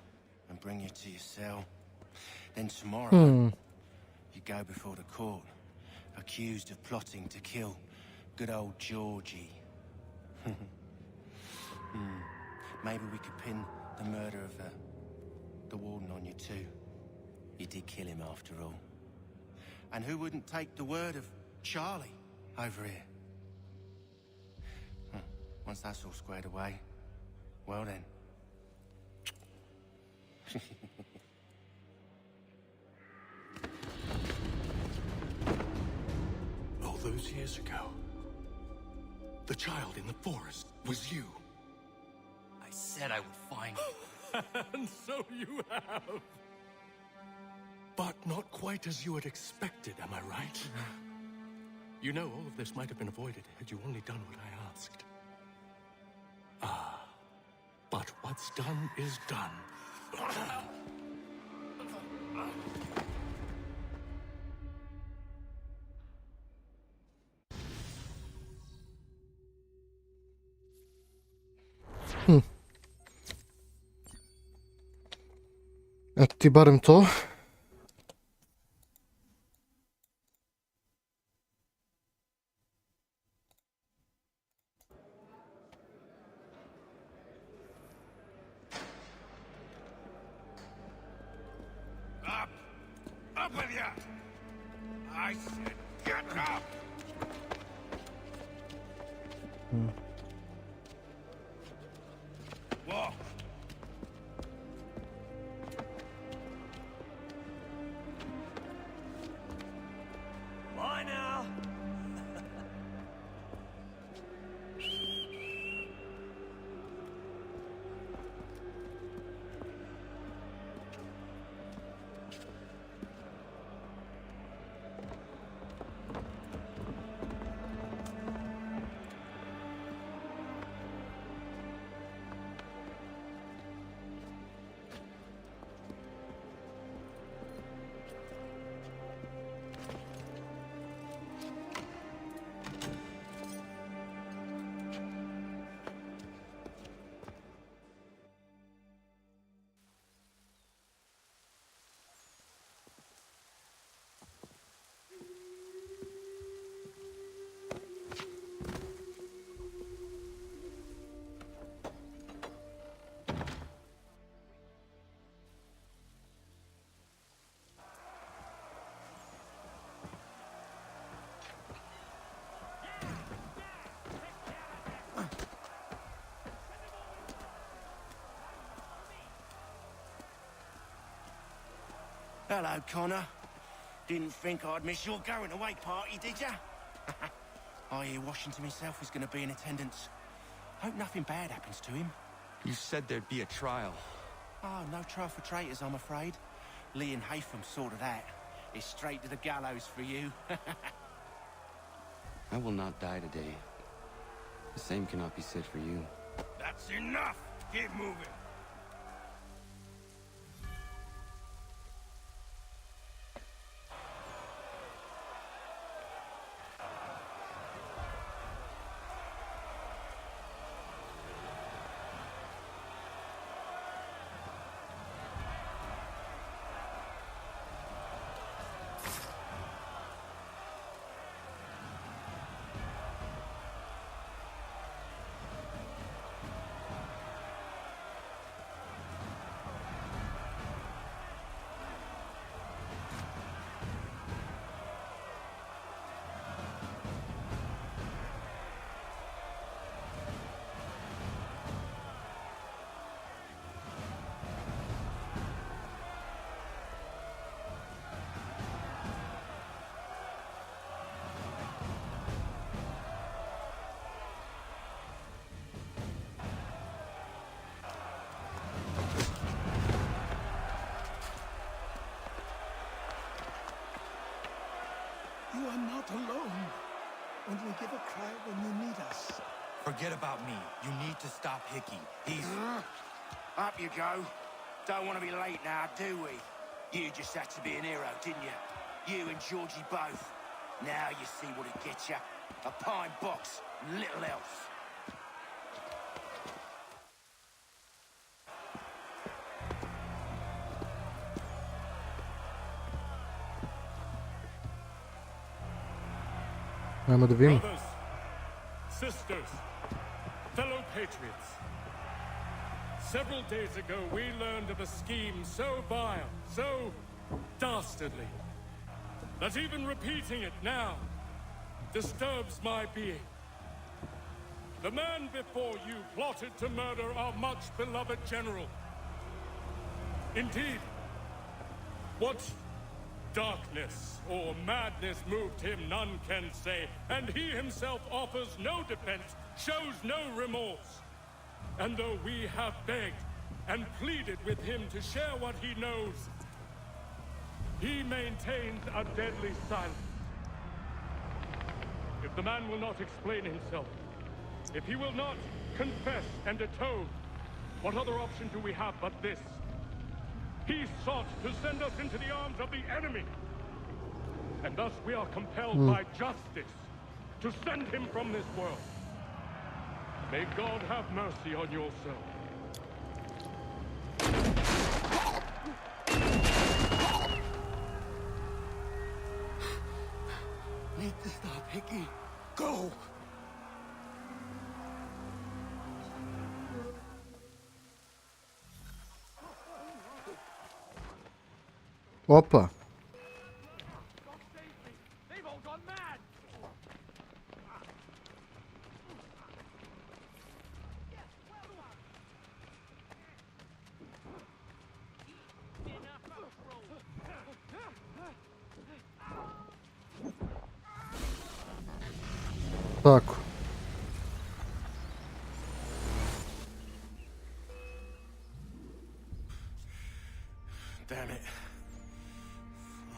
and bring you to your cell. Then tomorrow, you go before the court, accused of plotting to kill good old Georgie. Maybe we could pin the murder of the warden on you too. You did kill him after all. And who wouldn't take the word of Charlie over here? Once that's all squared away, well then.
All those years ago, the child in the forest was you.
I said I would find you.
And so you have.
But not quite as you had expected, am I right?
You know, all of this might have been avoided had you only done what I asked.
But what's done is done.
Eto ti barem to.
I said get up! Walk!
Bye now!
Hello, Connor. Didn't think I'd miss your going away party, did ya? I hear Washington himself is going to be in attendance. Hope nothing bad happens to him.
You said there'd be a trial.
Oh, no trial for traitors, I'm afraid. Lee and Haytham sorted that. It's straight to the gallows for you.
I will not die today. The same cannot be said for you.
That's enough! Keep moving!
You are not alone. Only give a cry when you need us.
Forget about me. You need to stop Hickey. He's...
Up you go. Don't want to be late now, do we? You just had to be an hero, didn't you? You and Georgie both. Now you see what it gets you. A pine box, little else.
Ajmo da vidimo.
Brothers, sisters, fellow patriots. Several days ago, we learned of a scheme so vile, so dastardly, that even repeating it now disturbs my being. The man before you plotted to murder our much-beloved general. Indeed, what darkness or madness moved him, none can say, and he himself offers no defense, shows no remorse. And though we have begged and pleaded with him to share what he knows, he maintains a deadly silence. If the man will not explain himself, if he will not confess and atone, what other option do we have but this? He sought to send us into the arms of the enemy. And thus we are compelled by justice to send him from this world. May God have mercy on your soul.
Need to stop, Hickey. Go!
Opa. Tako.
Damn it.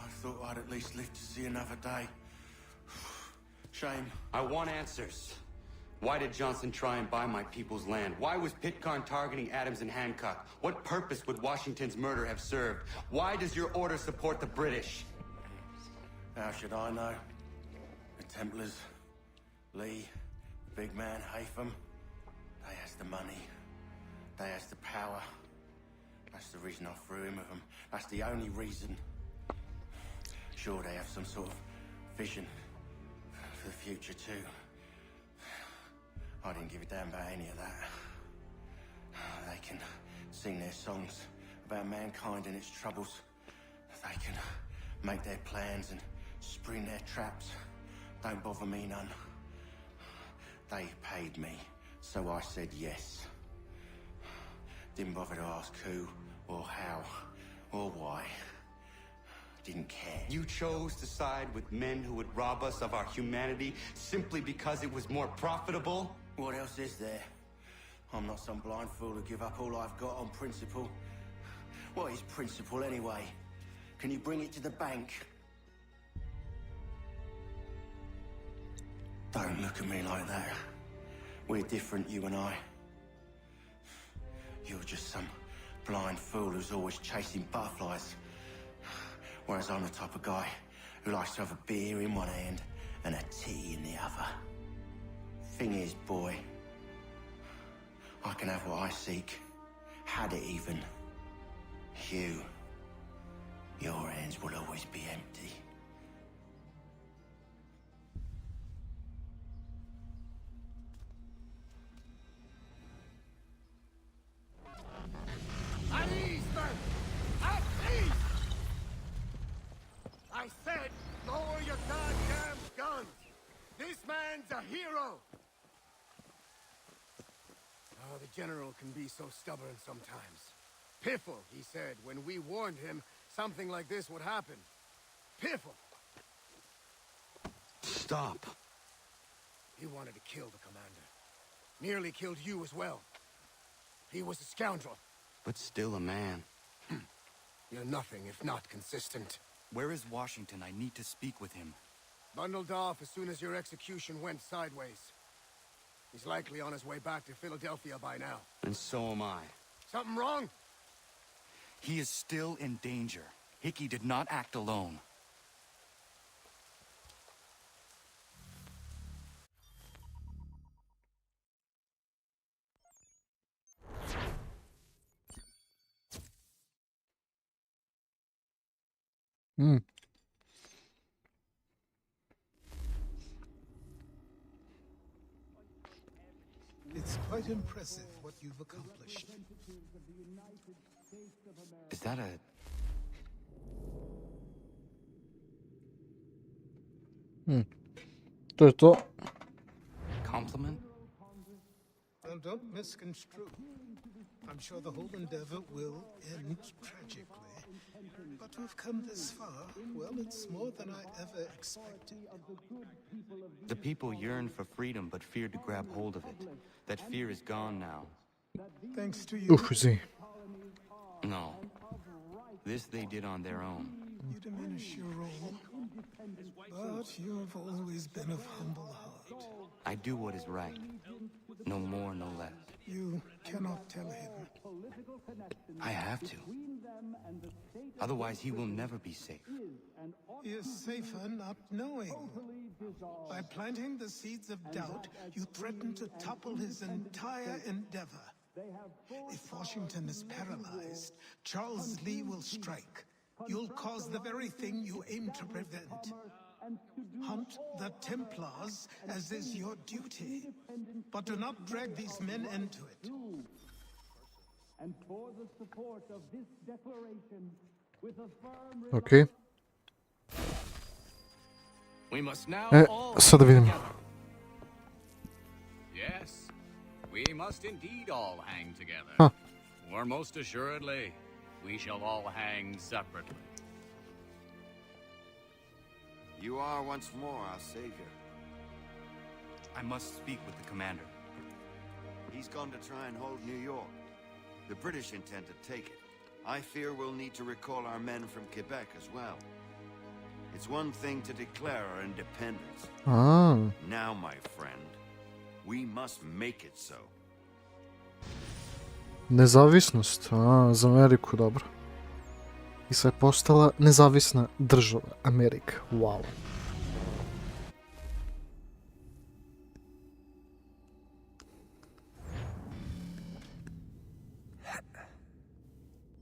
I thought I'd at least live to see another day. Shame.
I want answers. Why did Johnson try and buy my people's land? Why was Pitcairn targeting Adams and Hancock? What purpose would Washington's murder have served? Why does your order support the British?
How should I know? The Templars, Lee, the big man, Haytham, they has the money. They has the power. That's the reason I threw in with them. That's the only reason. Sure, they have some sort of vision for the future too. I didn't give a damn about any of that. They can sing their songs about mankind and its troubles. They can make their plans and spring their traps. Don't bother me none. They paid me, so I said yes. Didn't bother to ask who, or how, or why. Didn't care.
You chose to side with men who would rob us of our humanity simply because it was more profitable?
What else is there? I'm not some blind fool to give up all I've got on principle. What is principle anyway? Can you bring it to the bank? Don't look at me like that. We're different, you and I. You're just some blind fool who's always chasing butterflies. Whereas I'm the type of guy who likes to have a beer in one hand and a tea in the other. Thing is, boy, I can have what I seek. Had it even. Your hands will always be empty.
At ease, men! At ease! I said, lower your goddamn guns! This man's a hero! Oh, the general can be so stubborn sometimes. Piffle, he said, when we warned him something like this would happen. Piffle!
Stop.
He wanted to kill the commander. Nearly killed you as well. He was a scoundrel.
But still a man.
You're nothing if not consistent.
Where is Washington? I need to speak with him.
Bundled off as soon as your execution went sideways. He's likely on his way back to Philadelphia by now.
And so am I.
Something wrong?
He is still in danger. Hickey did not act alone.
It's quite impressive what you've accomplished.
Is that a...
To je to.
compliment?
Now, don't misconstrue. I'm sure the whole endeavor will end tragically. But to have come this far, well, it's more than I ever expected.
The people yearn for freedom but feared to grab hold of it. That fear is gone now.
Thanks to you.
No. This they did on their own.
You diminish your role. But you have always been of humble heart.
I do what is right. No more, no less.
You cannot tell him.
I have to. Otherwise, he will never be safe.
He is safer not knowing. By planting the seeds of doubt, you threaten to topple his entire endeavor. If Washington is paralyzed, Charles Lee will strike. You'll cause the very thing you aim to prevent. Hunt the Templars, as is your duty. But do not drag these men into it.
And for the support of this declaration, with a firm
Okay.
We must now all
Sada vidim.
Yes, we must indeed all hang together.
Huh.
Or most assuredly, we shall all hang separately.
You are once more our savior. I must speak with the commander.
He's gone to try and hold New York. The British intend to take it. I fear we'll need to recall our men from Quebec as well. It's one thing to declare our independence. Now, my friend, we must make it so.
Nezavisnost, za Ameriku, dobro. I sad je postala nezavisna država, Amerika, wow.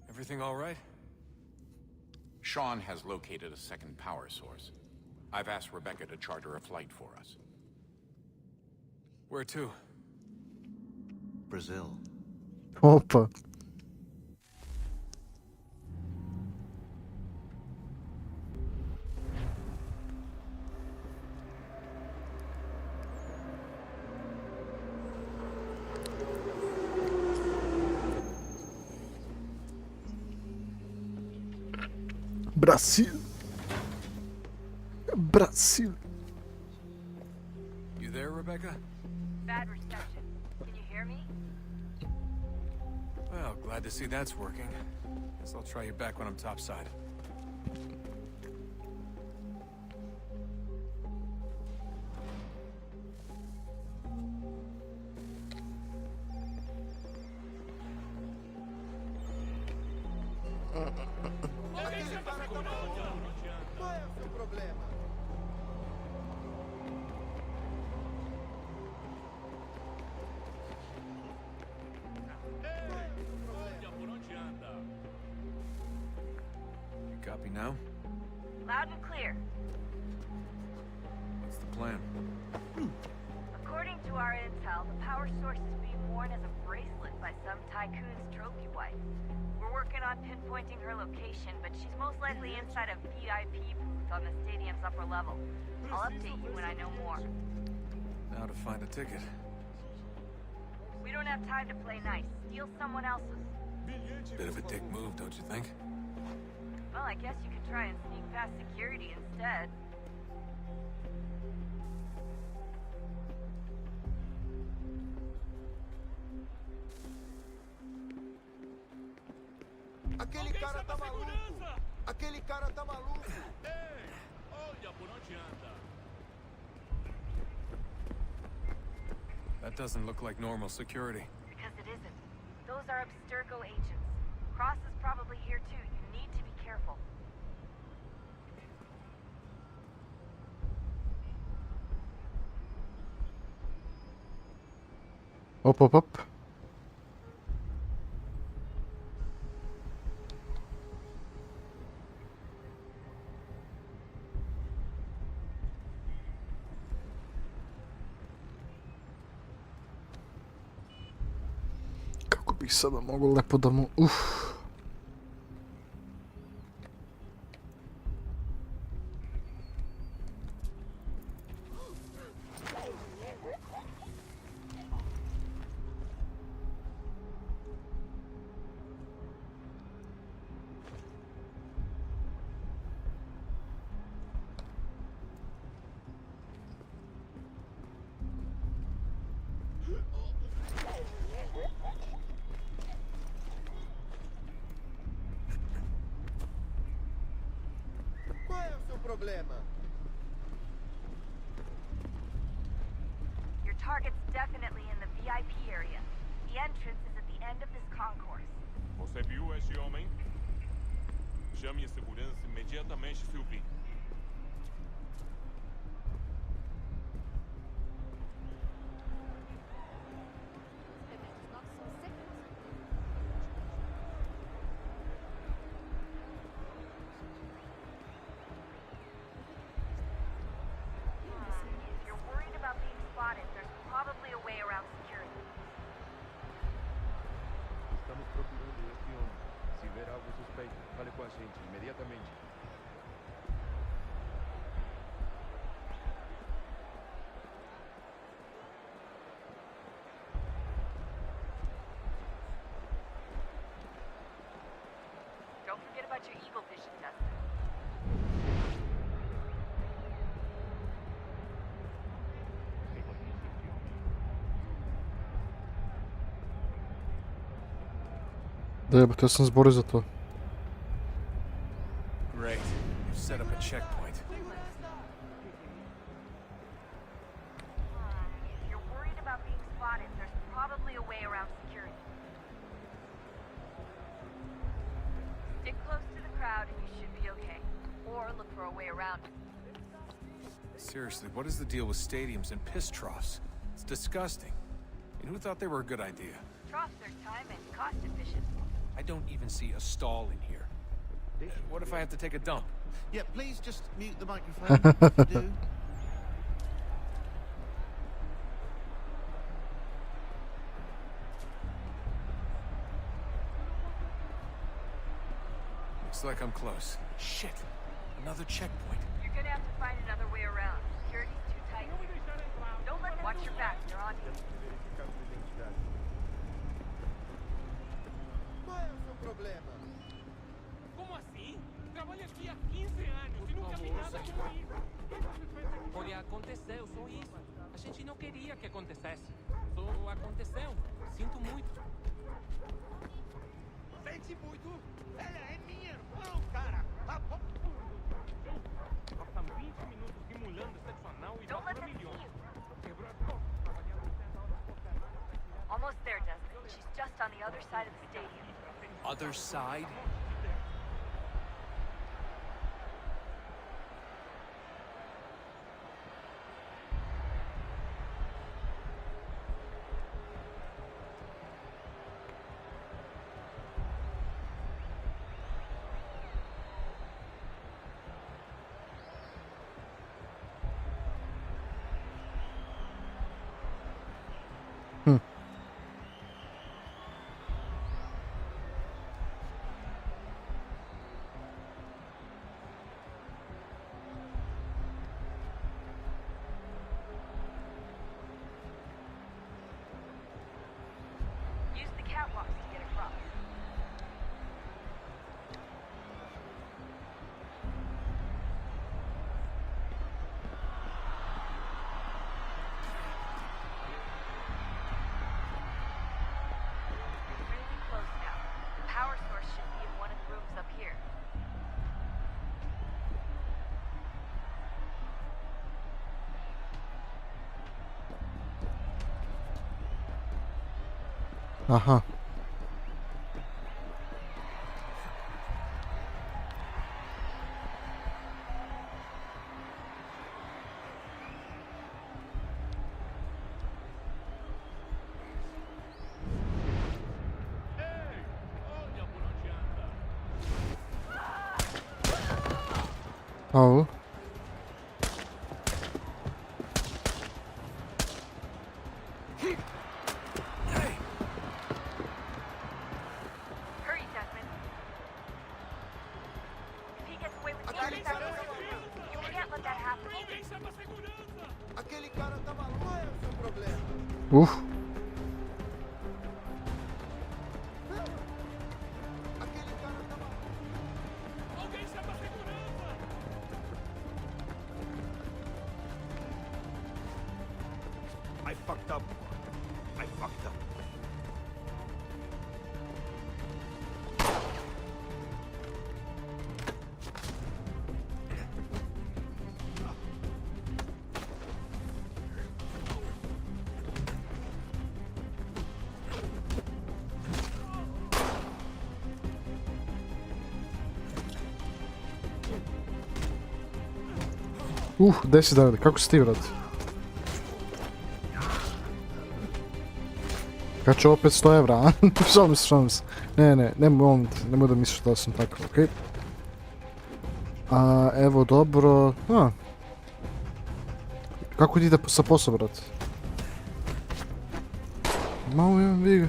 Everything all right?
Sean has located a second power source. I've asked Rebecca to charter a flight for us.
Where to?
Brazil.
Opa. Brasil. Brasil.
You there, Rebecca?
Bad reception. Can you hear me?
Well, glad to see that's working. Guess I'll try you back when I'm topside. Copy now?
Loud and clear.
What's the plan?
According to our intel, the power source is being worn as a bracelet by some tycoon's trophy wife. We're working on pinpointing her location, but she's most likely inside a VIP booth on the stadium's upper level. I'll update you when I know more.
Now to find a ticket.
We don't have time to play nice. Steal someone else's.
Bit of a dick move, don't you think?
Well, I guess you could try and sneak past security instead.
Aquele cara tá maluco! Aquele cara tá maluco! Ei, olha por onde anda!
That doesn't look like normal security.
Because it isn't. Those are Abstergo agents. Cross is probably here too. You need to be careful.
Op, op, op. Kako bih sada mogao lepo da mu...
Qual é o seu problema?
Your target's definitely in the VIP area. The entrance is at the end of this concourse.
Você viu esse homem? Chame a segurança imediatamente, Sylvie.
If you're worried about being spotted, there's probably a way around security.
Estamos procurando este homem. Se ver algo suspeito, fale com a gente imediatamente.
Don't forget about your Eagle Vision tester.
Da jebate, ja sam zborio za to.
Great. You've set up a checkpoint.
If you're worried about being spotted, there's probably a way around security. Stick close to the crowd and you should be okay. Or look for a way around it.
Seriously, what is the deal with stadiums and piss troughs? It's disgusting. And who thought they were a good idea?
Troughs are time and cost efficient.
I don't even see a stall in here. What if I have to take a dump?
Yeah, please just mute the microphone if you do.
Looks like I'm close. Shit. Another checkpoint.
You're gonna have to find another way around. Security's too tight. Don't let them watch your back. They're on you.
Qual é o seu problema?
Como assim? Trabalho aqui há 15 anos e nunca vi nada como isso. Olha, aconteceu, só isso. A gente não queria que acontecesse. Só aconteceu. Sinto muito.
Sente muito? Ela é minha irmã, cara.
Passam 20 minutos simulando sexo anal e
Don't let
fatura
them see
milhões.
you.
Quebrou as costas.
Almost there, Desmond. She's just on the other side of the stadium.
Other side?
Use the catwalks to get across. Really close now. The power source should be in one of the rooms up here.
Aha. Oh.
Hurry, Desmond. If he gets away with the artifact, you can't let that happen.
Aquele cara tá maluco. Qual é o seu problema?
Uf.
Aquele cara tá maluco.
Alguém chama a segurança!
I fucked up. I fucked up.
Desi da, kako si ti, brate? Kad će opet 100 evra, a? Šalim se. Nemoj da misliš da sam takav, okej? A, evo, dobro... Kako ti ide sa posla, brate? Malo imam, vidi ga.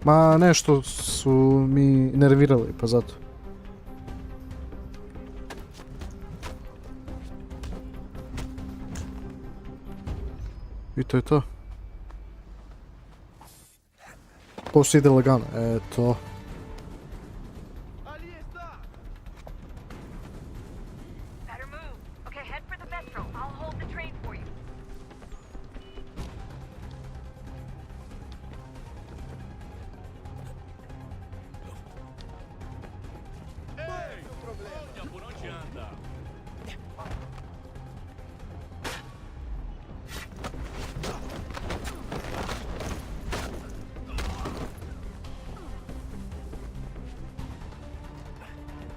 Ma, nešto su mi nervirali, pa zato. I to je to. Posle ide lagano, eto.
Ali está.
Better move. Okay, head for the metro. I'll hold the train for you.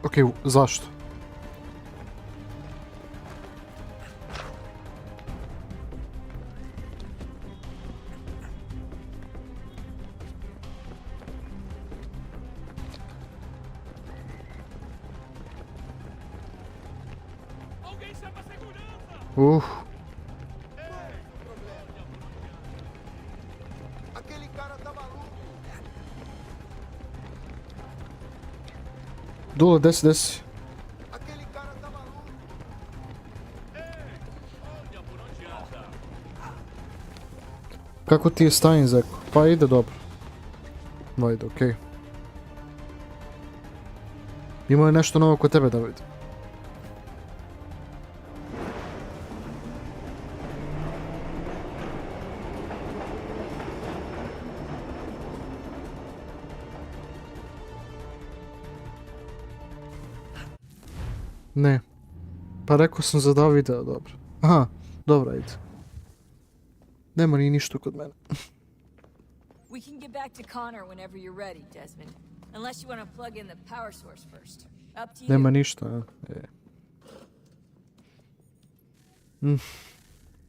Okej, zašto?
Aquele cara tá maluco.
Dule, desi.
Aquele cara tá maluco.
Kako ti je stanje, Zeko? Pa ide dobro. Vajde, okej. Imao je nešto novo kod tebe da vidim. Ne. Pa rekao sam za dva videa, dobro. Aha, dobro, ajde. Nema ni ništa kod mene.
We can get back to Connor whenever you're ready, Desmond. Unless you want to plug in the power source first. Up to you.
Nema ništa, a?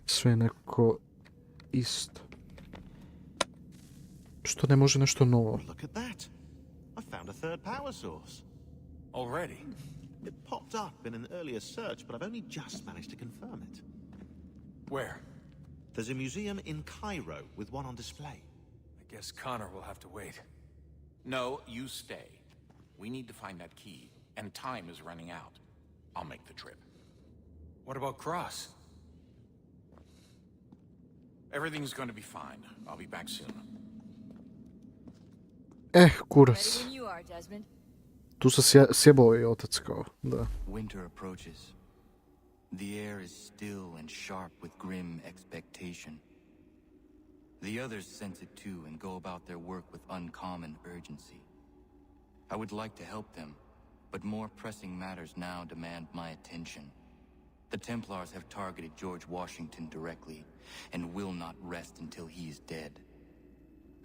Sve neko isto. Što ne može nešto novo?
Look at that. I found a third power source.
Already?
It popped up in an earlier search, but I've only just managed to confirm it.
Where?
There's a museum in Cairo with one on display.
I guess Connor will have to wait.
No, you stay. We need to find that key, and time is running out. I'll make the trip.
What about Cross?
Everything's going to be fine. I'll be back soon.
Kurac.
Ready when you are, Desmond.
Tu se sjebao i otac kao, da.
Winter approaches. The air is still and sharp with grim expectation. The others sense it too and go about their work with uncommon urgency. I would like to help them, but more pressing matters now demand my attention. The Templars have targeted George Washington directly, and will not rest until he is dead.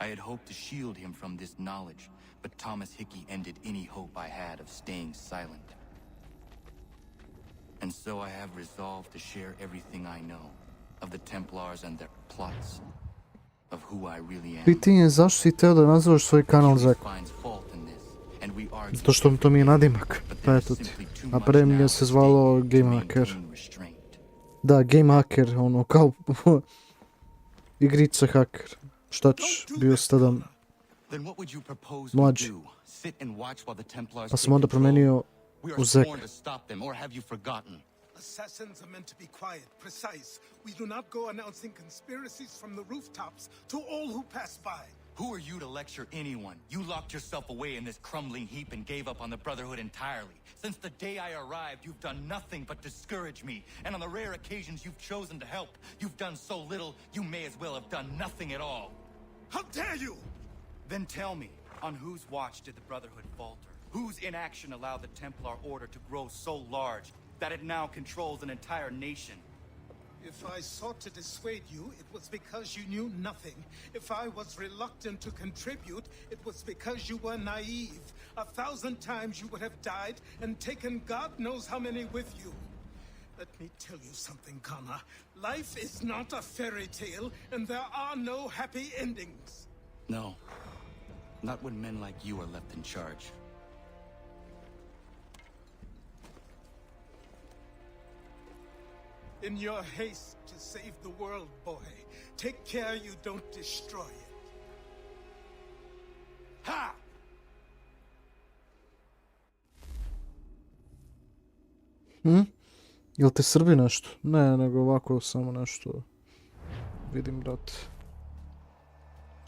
I had hoped to shield him from this knowledge, but Thomas Hickey ended any hope I had of staying silent. And so I have resolved to share everything I know of the Templars and their plots, of who I really am.
Pitanje je zašto si teo da nazvaš svoj kanal Zeko? Zato što mi to mi je nadimak. Pa eto ti. A pre mi je se zvalo Game Hacker. Da, Game Hacker, ono kao igrica hacker. Šta ćeš, bio si tada mlađi. Pa sam onda promenio u Zeka.
Assassins are meant to be quiet, precise. We do not go announcing conspiracies from the rooftops to all who pass by.
Who are you to lecture anyone? You locked yourself away in this crumbling heap and gave up on the Brotherhood entirely. Since the day I arrived, you've done nothing but discourage me. And on the rare occasions you've chosen to help, you've done so little, you may as well have done nothing at all.
How dare you!
Then tell me, on whose watch did the Brotherhood falter? Whose inaction allowed the Templar Order to grow so large that it now controls an entire nation?
If I sought to dissuade you, it was because you knew nothing. If I was reluctant to contribute, it was because you were naive. 1,000 times you would have died and taken God knows how many with you. Let me tell you something, Connor. Life is not a fairy tale, and there are no happy endings.
No. Not when men like you are left in charge.
In your haste to save the world, boy, take care you don't destroy it. Ha!
Jel te srbi nešto? Ne, nego ovako samo nešto vidim, brate.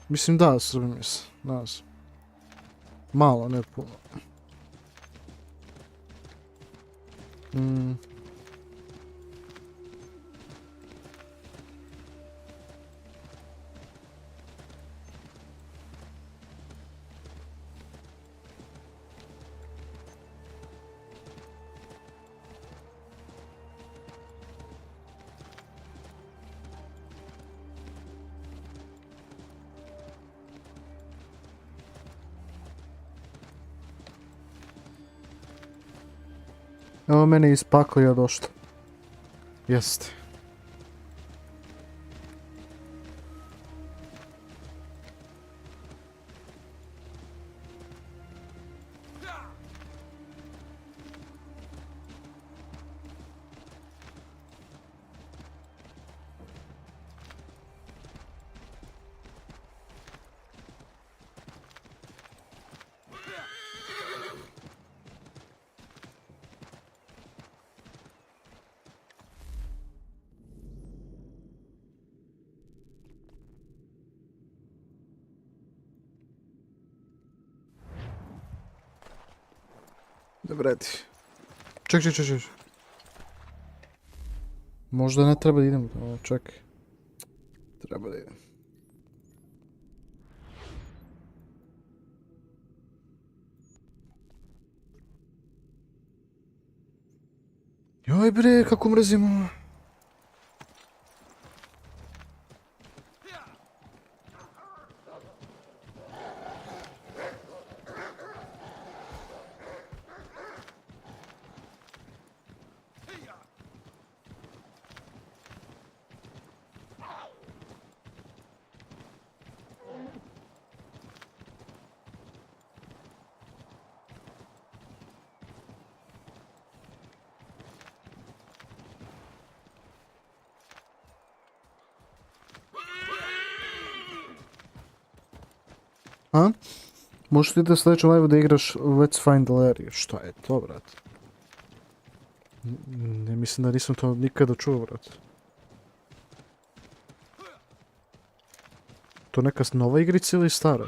Mislim da, srbi mi se, nadam se. Malo, ne puno. Evo mene ispako ja došlo. Jeste. Dobro, redi. Ček. Možda ne treba da idem. Čekaj. Treba da idem. Joj bre, kako mrzimo. A? Možeš ti da sljedećem live da igraš Let's Find Larry. Šta je to, brat? Ne mislim da nisam to nikada čuo, brat. To neka nova igrica ili stara?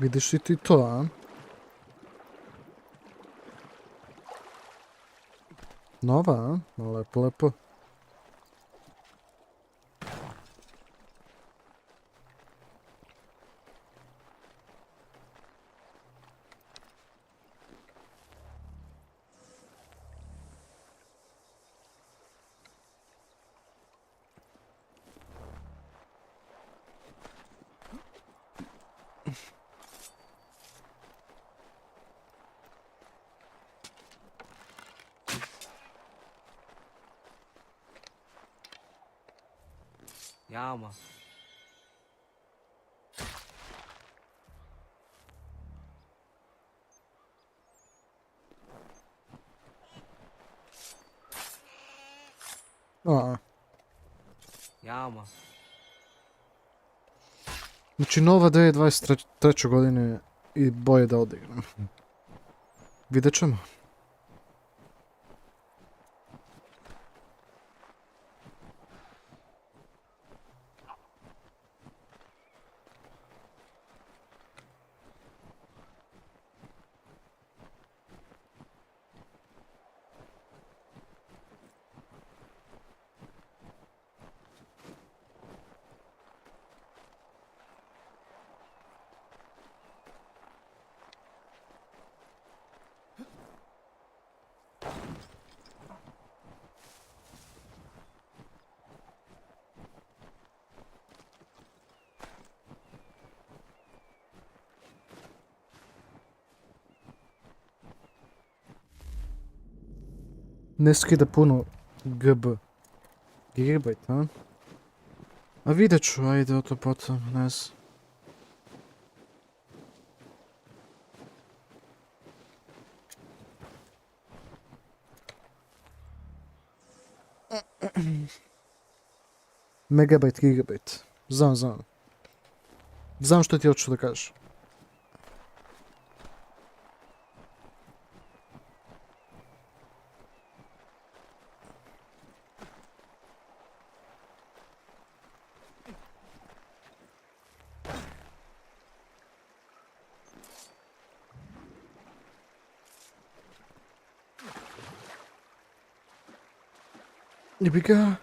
Vidiš li ti to, a? Nova, a? Lepo, lepo.
Jama. Jama.
Znači nova 2023. godine i boje da odigram. Vidjet ćemo. Ne skida puno GB. Gigabajt, a? A vidjet ću, ajde o to potom, ne znam. Megabajt, gigabajt. Znam. Znam što ti hoću da kažeš. Jebi ga.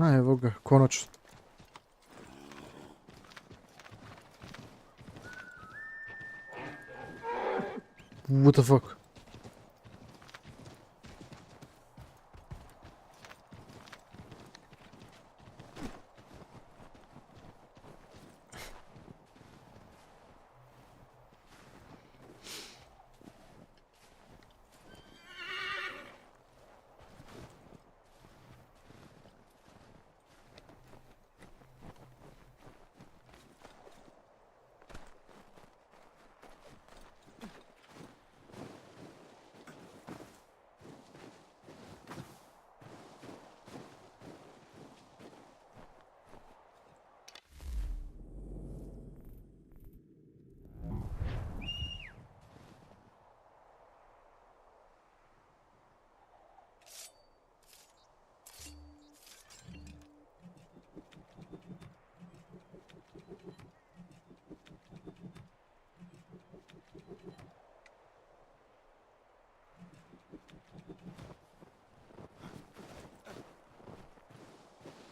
A, evo ga, konačno. What the fuck?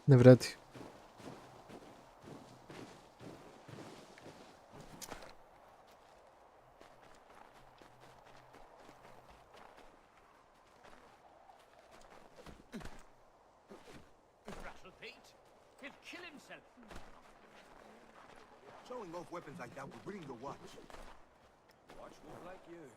Ne vredi.
Showing off weapons like that will bring the watch. Watch move like you.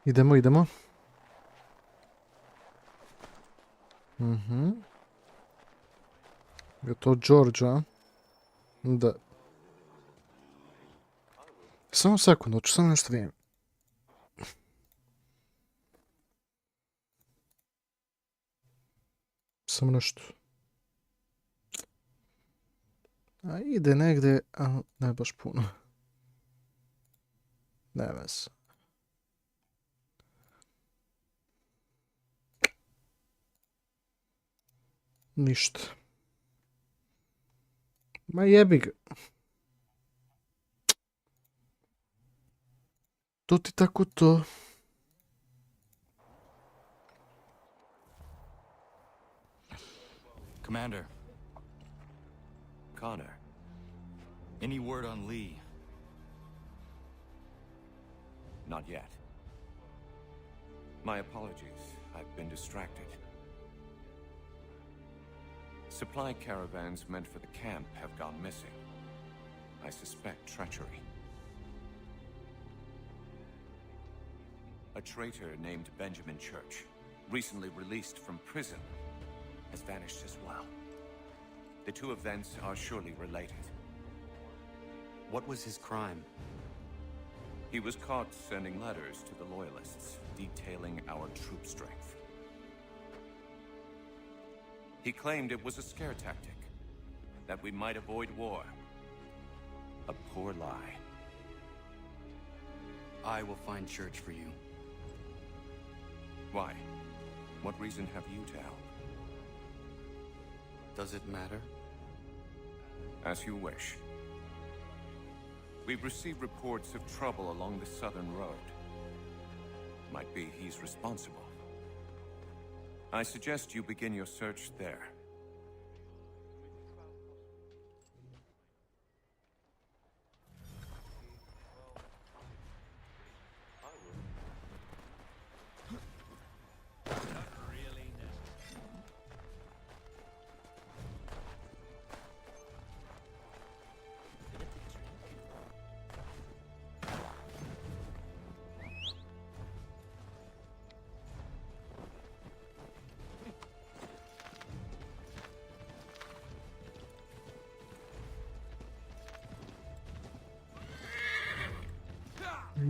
Idemo, idemo. Mhm. Je to George, a? Da. Samo sekundu, hoću samo nešto vidim. Samo nešto. A ide negdje, a ne baš puno. Ne veze. Ništa. Ma jebi ga. To ti tako to.
Commander.
Connor.
Any word on Lee?
Not yet. My apologies. I've been distracted. Supply caravans meant for the camp have gone missing. I suspect treachery. A traitor named Benjamin Church, recently released from prison, has vanished as well. The two events are surely related.
What was his crime?
He was caught sending letters to the Loyalists, detailing our troop strength. He claimed it was a scare tactic, that we might avoid war. A poor lie.
I will find Church for you.
Why? What reason have you to help?
Does it matter?
As you wish. We've received reports of trouble along the southern road. Might be he's responsible. I suggest you begin your search there.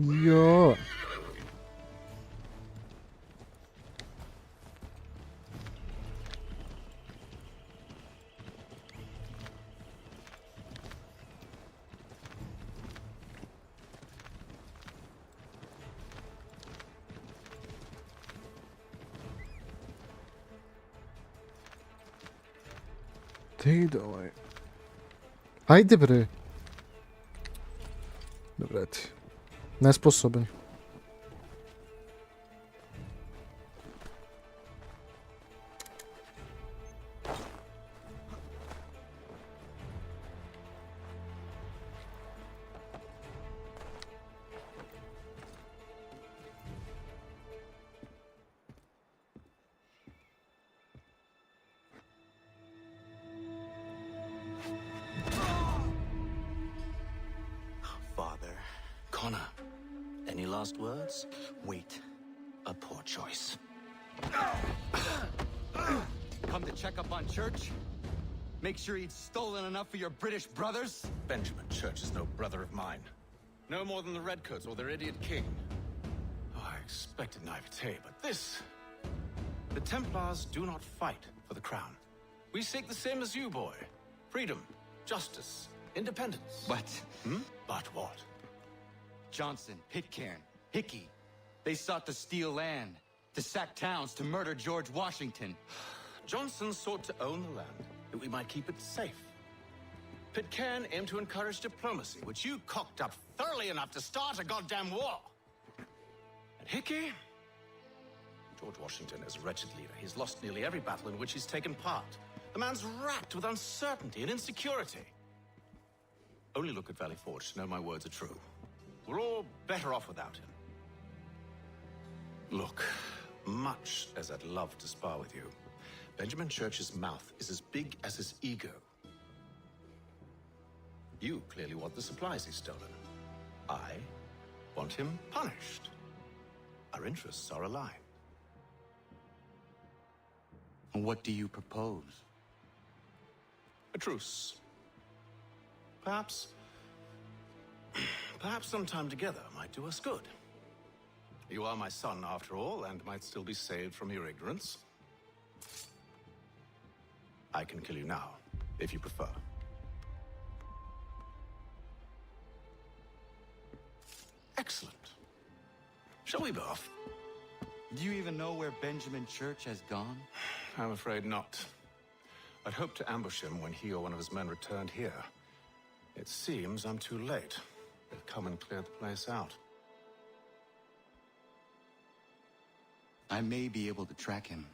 Jo. Te ide ovaj. Ajde bre. Dobre ti. Nesposoban.
Father. Connor, any last words? Wait. A poor choice.
Come to check up on Church? Make sure he'd stolen enough for your British brothers?
Benjamin Church is no brother of mine. No more than the Redcoats or their idiot king. Oh, I expected naivete, but this... The Templars do not fight for the crown. We seek the same as you, boy. Freedom, justice, independence.
But...
But what?
Johnson, Pitcairn, Hickey, they sought to steal land, to sack towns, to murder George Washington.
Johnson sought to own the land, that we might keep it safe. Pitcairn aimed to encourage diplomacy, which you cocked up thoroughly enough to start a goddamn war. And Hickey? George Washington is a wretched leader. He's lost nearly every battle in which he's taken part. The man's racked with uncertainty and insecurity. Only look at Valley Forge to know my words are true. We're all better off without him. Look, much as I'd love to spar with you, Benjamin Church's mouth is as big as his ego. You clearly want the supplies he's stolen. I want him punished. Our interests are aligned.
What do you propose?
A truce. Perhaps some time together might do us good. You are my son, after all, and might still be saved from your ignorance. I can kill you now, if you prefer. Excellent. Shall we be off?
Do you even know where Benjamin Church has gone?
I'm afraid not. I'd hoped to ambush him when he or one of his men returned here. It seems I'm too late. They've come and cleared the place out.
I may be able to track him.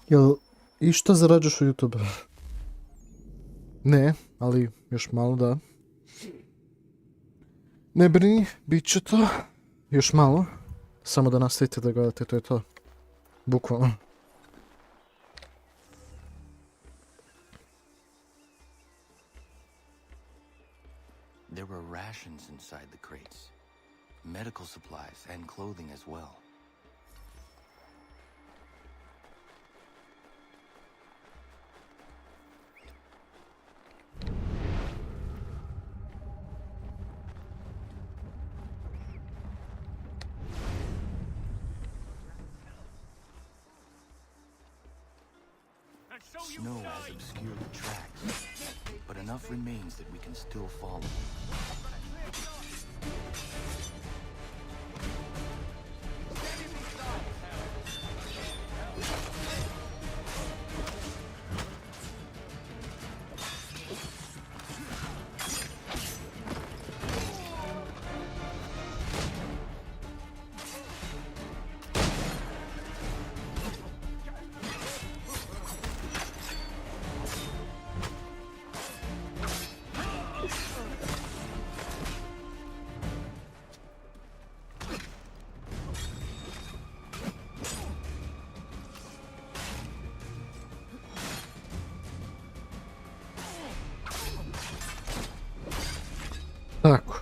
Jel išta zarađuješ u YouTube? Ne, ali još malo da. Ne brini, bit će to. Još malo. Samo da nastavite da gledate, to je to. Bukvalno.
There were rations inside the crates. Medical supplies and clothing as well. Snow has obscured the tracks, but enough remains that we can still follow.
Tako.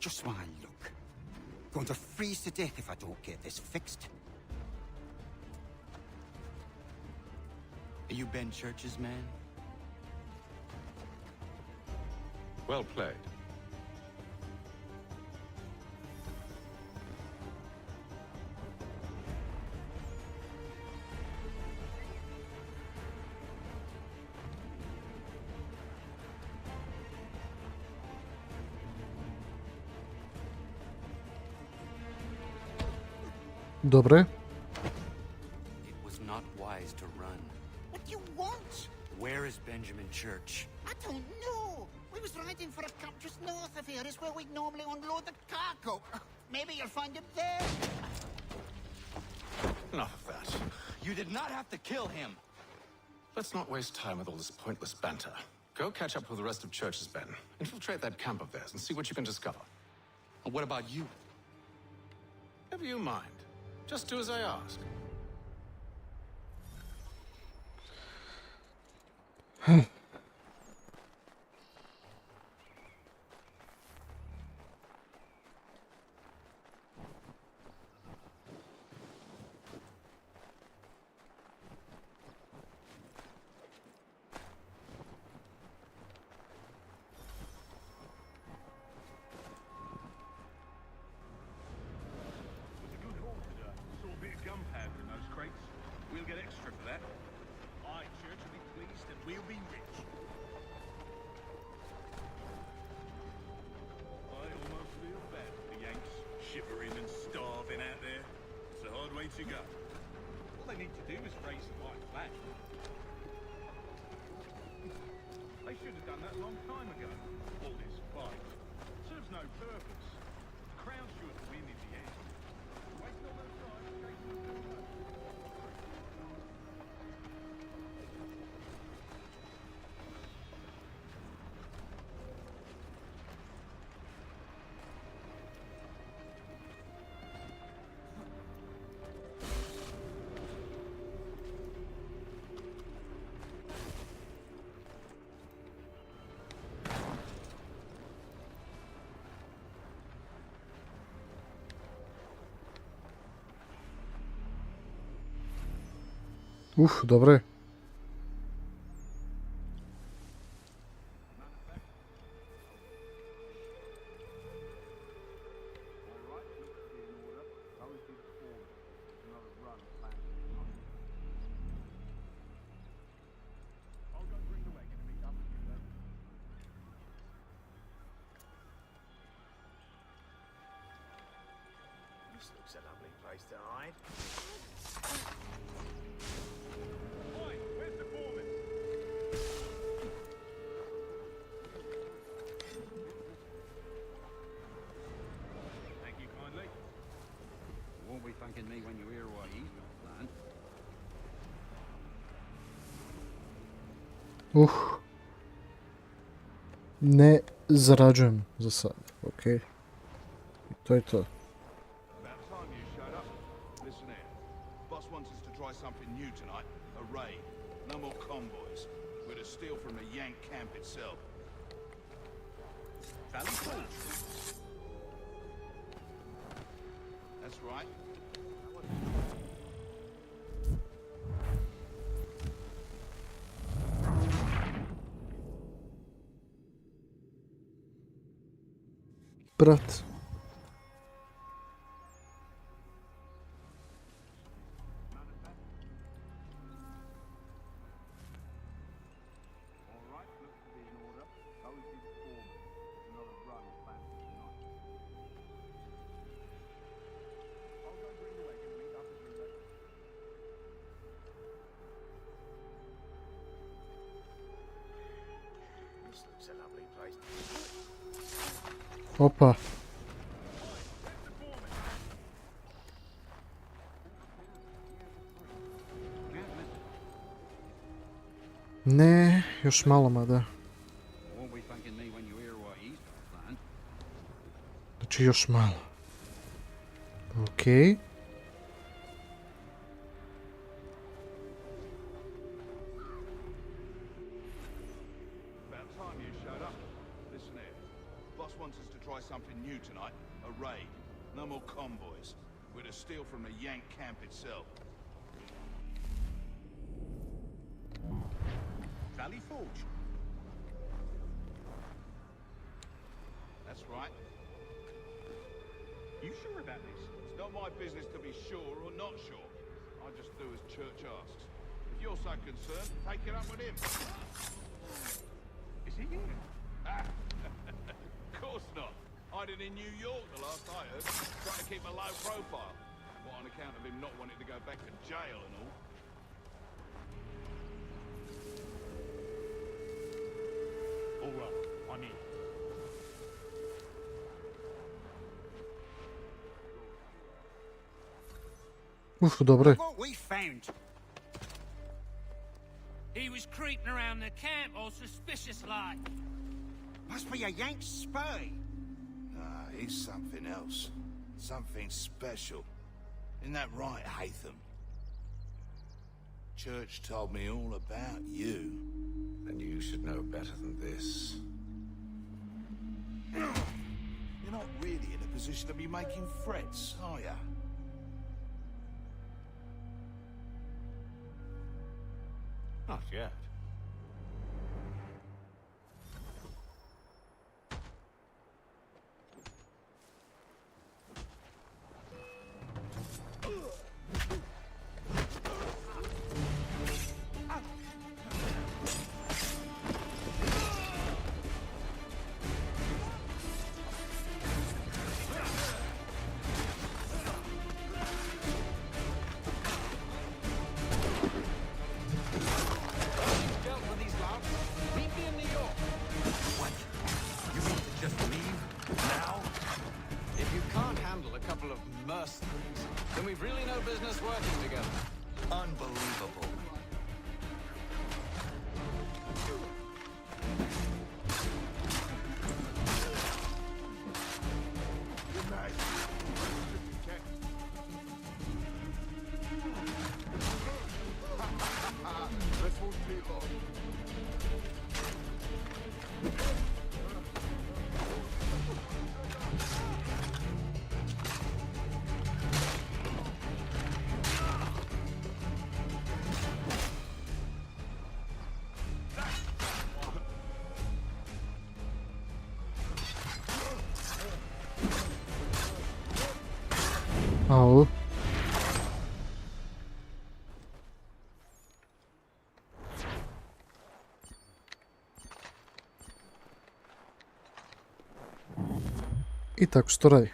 Just one look. Going to freeze to death if I don't get this fixed.
Are you Ben Church's man?
Well played.
Dobre.
It was not wise to run.
What do you want?
Where is Benjamin Church?
I don't know. We was riding for a camp just north of here. Is where we'd normally unload the cargo. Maybe you'll find him there.
Enough of that.
You did not have to kill him.
Let's not waste time with all this pointless banter. Go catch up with the rest of Church's men. Infiltrate that camp of theirs and see what you can discover.
And what about you?
Never you mind. Just do as I ask.
Gunpowder in those crates. We'll get extra for that. Aye, Church will be pleased and we'll be rich. I almost feel bad for the Yanks, shivering and starving out there. It's a hard way to go. All they need to do is raise the white flag. They should have done that a long time ago. All this fight serves no purpose. The crown's sure to win in the end. Waste all those time chasing the
Dobre.
This looks a lovely place to hide.
Thank you kindly.
You won't be thanking me when you hear what he's got planned.
Ne zarađujem za sad, ok. I to je to.
About time you showed up. Listen here. Boss wants us to try something new tonight. A raid. No more convoys. We're to steal from the Yank camp itself. Valley Forge. That's right.
Brat.
This looks a lovely place.
Opa. Ne, još malo mada.
You won't be thanking me when you hear what he's got planned.
Znači još malo. Okej.
About time you showed up. Listen here. Boss wants us to try something new tonight. A raid. No more convoys. We're to steal from the Yank camp itself. Valley Forge. That's right. You sure about this? It's not my business to be sure or not sure. I just do as Church asks. If you're so concerned, take it up with him. Is he here? Of course not. Hiding in New York the last I heard. Trying to keep a low profile. What, on account of him not wanting to go back to jail and all?
All right, I'm in.
Uf, dobre.
What we found?
He was creeping around the camp all suspicious like.
Must be a Yank spy.
Ah, he's something else. Something special. Isn't that right, Hatham? Church told me all about you.
Then you should know better than this.
You're not really in a position to be making threats, are you?
Not yet.
Then we've really no business working together.
Unbelievable.
Good night. This won't be long.
Au. I tako što radi.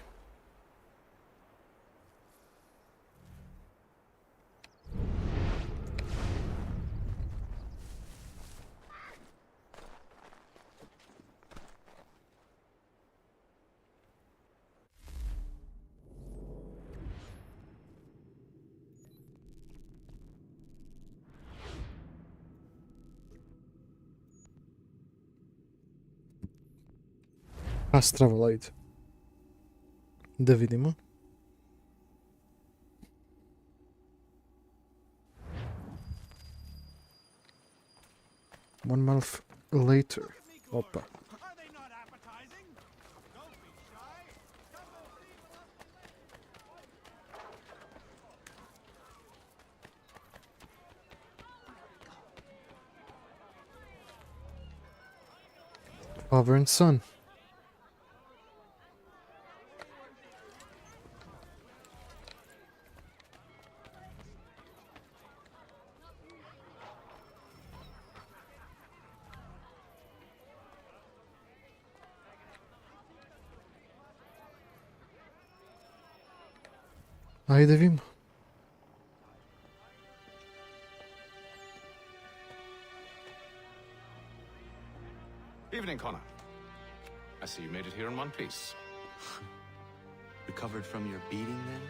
Strava, ajde. Da vidimo. One month later. Opa. Father and son. Ajde vidimo.
Evening, Connor. I see you made it here in one piece.
Recovered from your beating, then?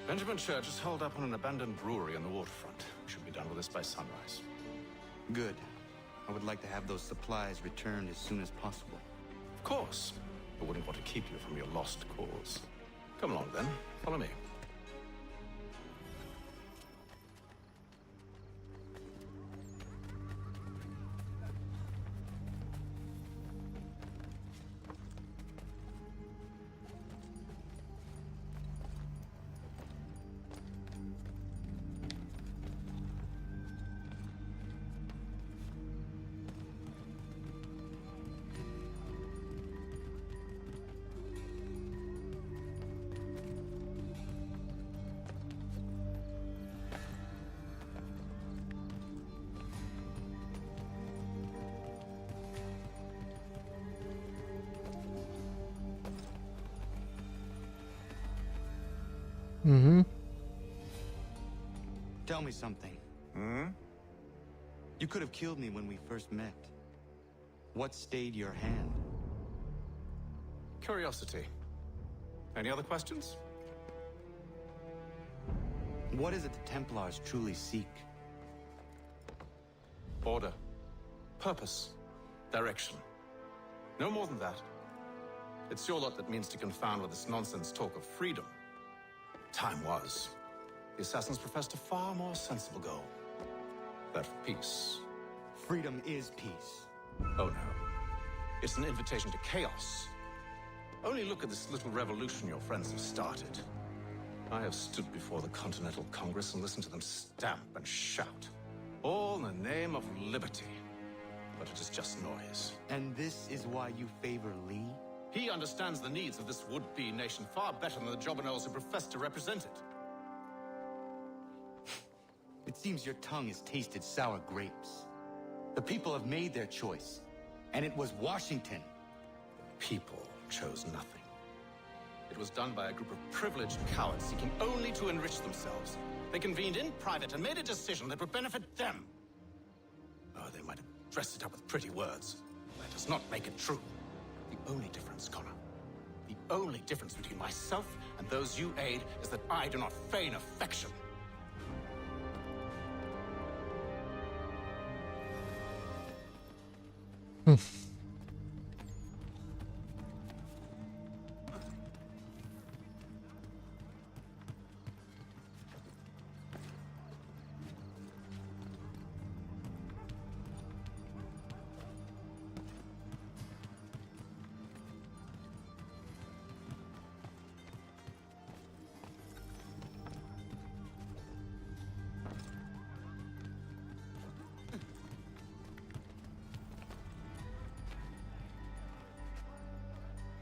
Benjamin Church is holed up on an abandoned brewery on the waterfront. We should be done with this by sunrise.
Good. I would like to have those supplies returned as soon as possible.
Of course. I wouldn't want to keep you from your lost cause. Come along, then. Follow me.
Tell me something. You could have killed me when we first met. What stayed your hand?
Curiosity. Any other questions?
What is it the Templars truly seek?
Order. Purpose. Direction. No more than that. It's your lot that means to confound with this nonsense talk of freedom. Time was. The assassins professed a far more sensible goal. That of peace.
Freedom is peace.
Oh no. It's an invitation to chaos. Only look at this little revolution your friends have started. I have stood before the Continental Congress and listened to them stamp and shout. All in the name of liberty. But it is just noise.
And this is why you favor Lee?
He understands the needs of this would-be nation far better than the jobberknolls who profess to represent it.
It seems your tongue has tasted sour grapes. The people have made their choice, and it was Washington.
People chose nothing. It was done by a group of privileged cowards seeking only to enrich themselves. They convened in private and made a decision that would benefit them. Oh, they might have dressed it up with pretty words. That does not make it true. The only difference, Connor, the only difference between myself and those you aid is that I do not feign affection.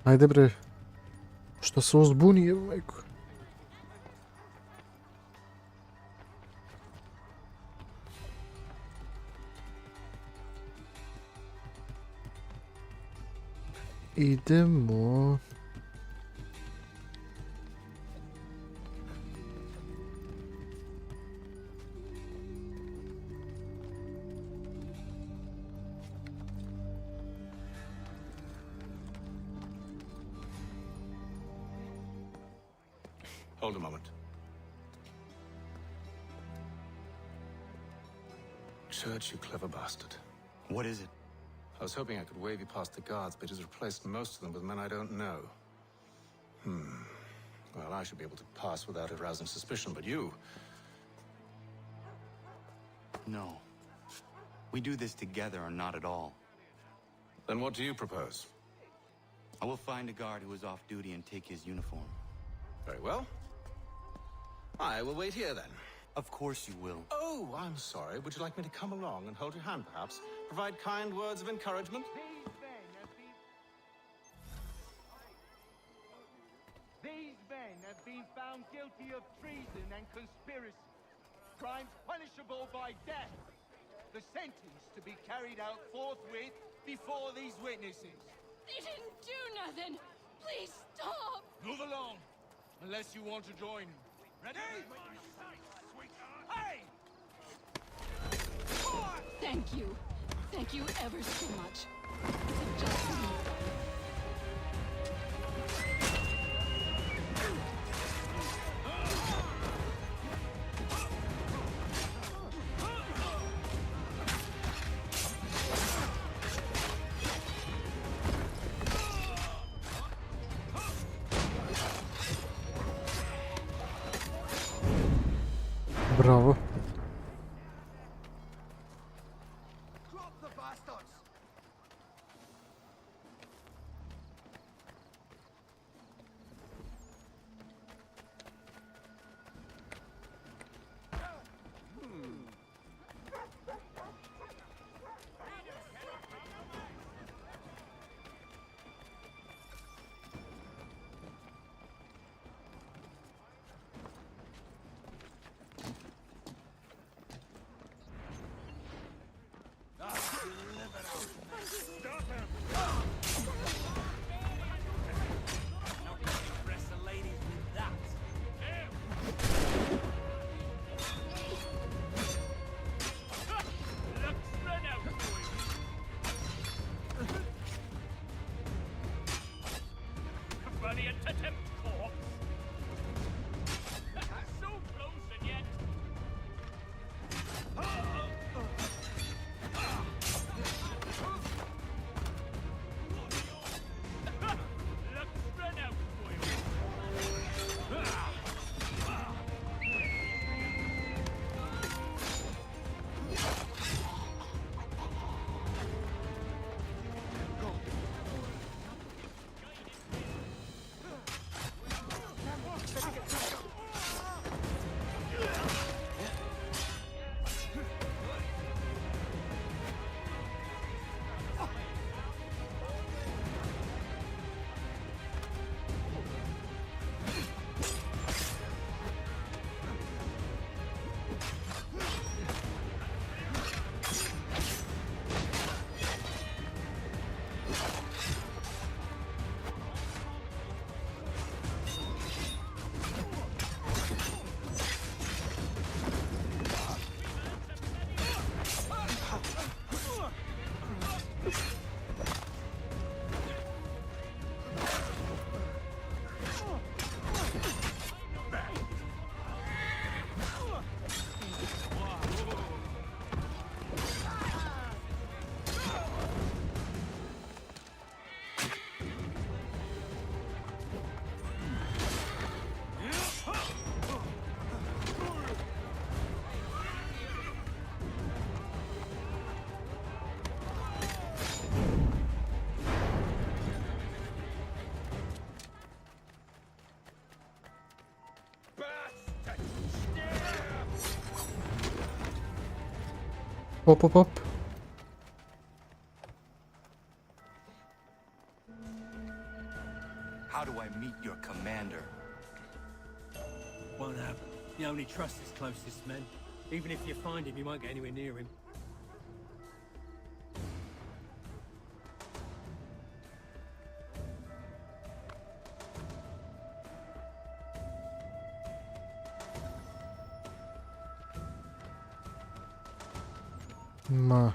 Ajde bre. Što se uzbuni, majko. Idemo.
Hold a moment. Church, you clever bastard.
What is it?
I was hoping I could wave you past the guards, but he's replaced most of them with men I don't know. Well, I should be able to pass without arousing suspicion, but you...
No. We do this together or not at all.
Then what do you propose?
I will find a guard who is off duty and take his uniform.
Very well. I will wait here, then.
Of course you will.
Oh, I'm sorry. Would you like me to come along and hold your hand, perhaps? Provide kind words of encouragement?
These men have been found guilty of treason and conspiracy. Crimes punishable by death. The sentence to be carried out forthwith before these witnesses.
They didn't do nothing. Please stop.
Move along, unless you want to join. Ready? Hey!
Thank you. Thank you ever so much. You've just me.
Bravo.
Drop the bastards!
decapitative corpse. So close and yet. Let's spread out for you.
Hop hop hop.
How do I meet your commander?
Won't happen. You only trust his closest men. Even if you find him, you won't get anywhere near him.
Ma.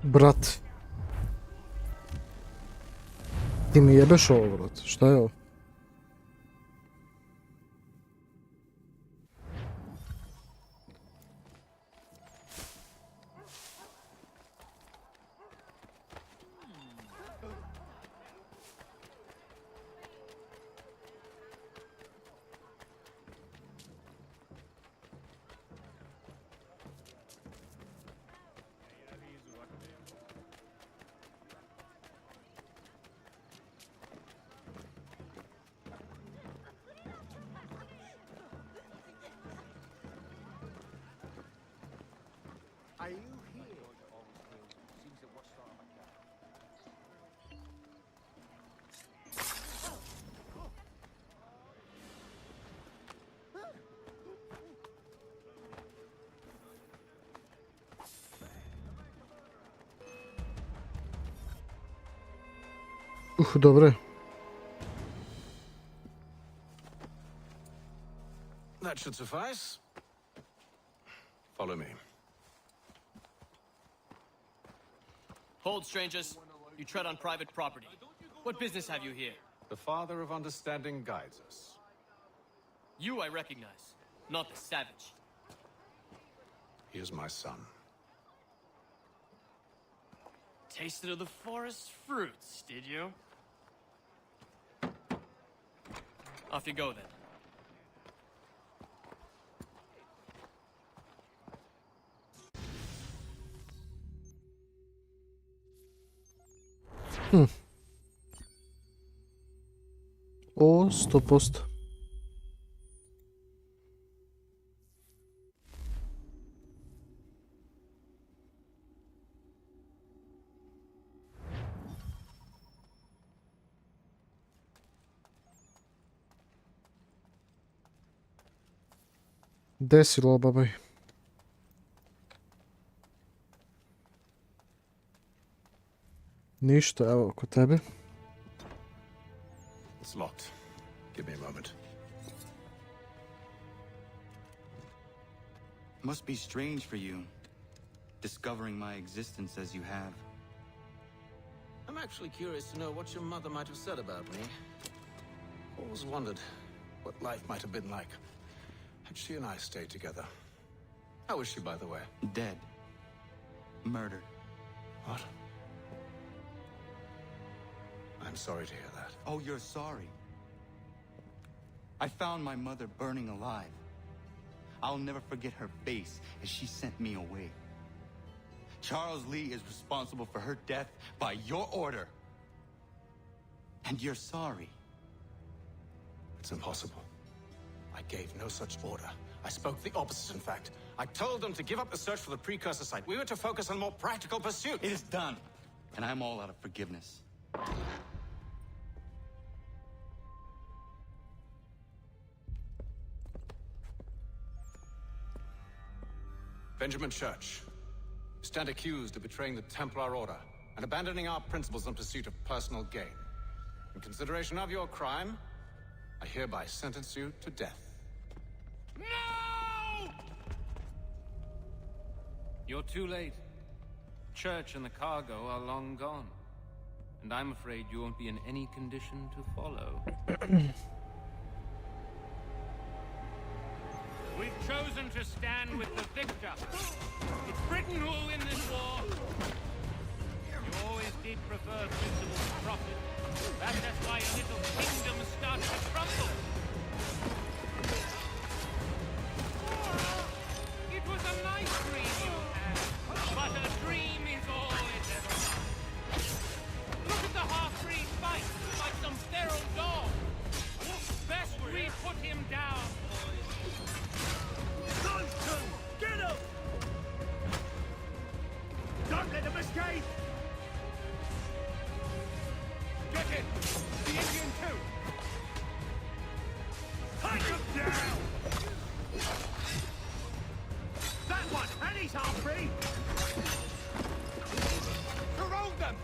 Brat. Ti mi jebeš ovo, brat. Šta je ovo? Dobro je.
That should suffice. Follow me.
Hold, strangers. You tread on private property. What business have you here?
The father of understanding guides us.
You I recognize, not the savage.
He is my son.
Tasted of the forest fruits, did you? Off you go, then.
O, 100%. Desilo, babaj. Ništa, evo, kod tebe.
It's locked. Give me a moment.
Must be strange for you, discovering my existence as you have.
I'm actually curious to know what your mother might have said about me. Always wondered what life might have been like had she and I stayed together. How is she, by the way?
Dead. Murdered.
What? I'm sorry to hear that.
Oh, you're sorry. I found my mother burning alive. I'll never forget her face as she sent me away. Charles Lee is responsible for her death by your order. And you're sorry.
It's impossible. I gave no such order. I spoke the opposite, in fact. I told them to give up the search for the precursor site. We were to focus on more practical pursuits.
It is done. And I'm all out of forgiveness.
Benjamin Church, you stand accused of betraying the Templar Order and abandoning our principles in pursuit of personal gain. In consideration of your crime, I hereby sentence you to death.
No! You're too late. Church and the cargo are long gone. And I'm afraid you won't be in any condition to follow. We've chosen to stand with the victor. It's Britain who will win this war. You always did prefer principle to profit. That's why your little kingdom started to crumble. It was a nice dream you had, but a dream is all it ever was. Look at the half-breed fight, like some feral dog. Best we put him down. Get him! Don't let him escape! Get it! The Indian too! Take him down! That one! And he's half free! Corrode them!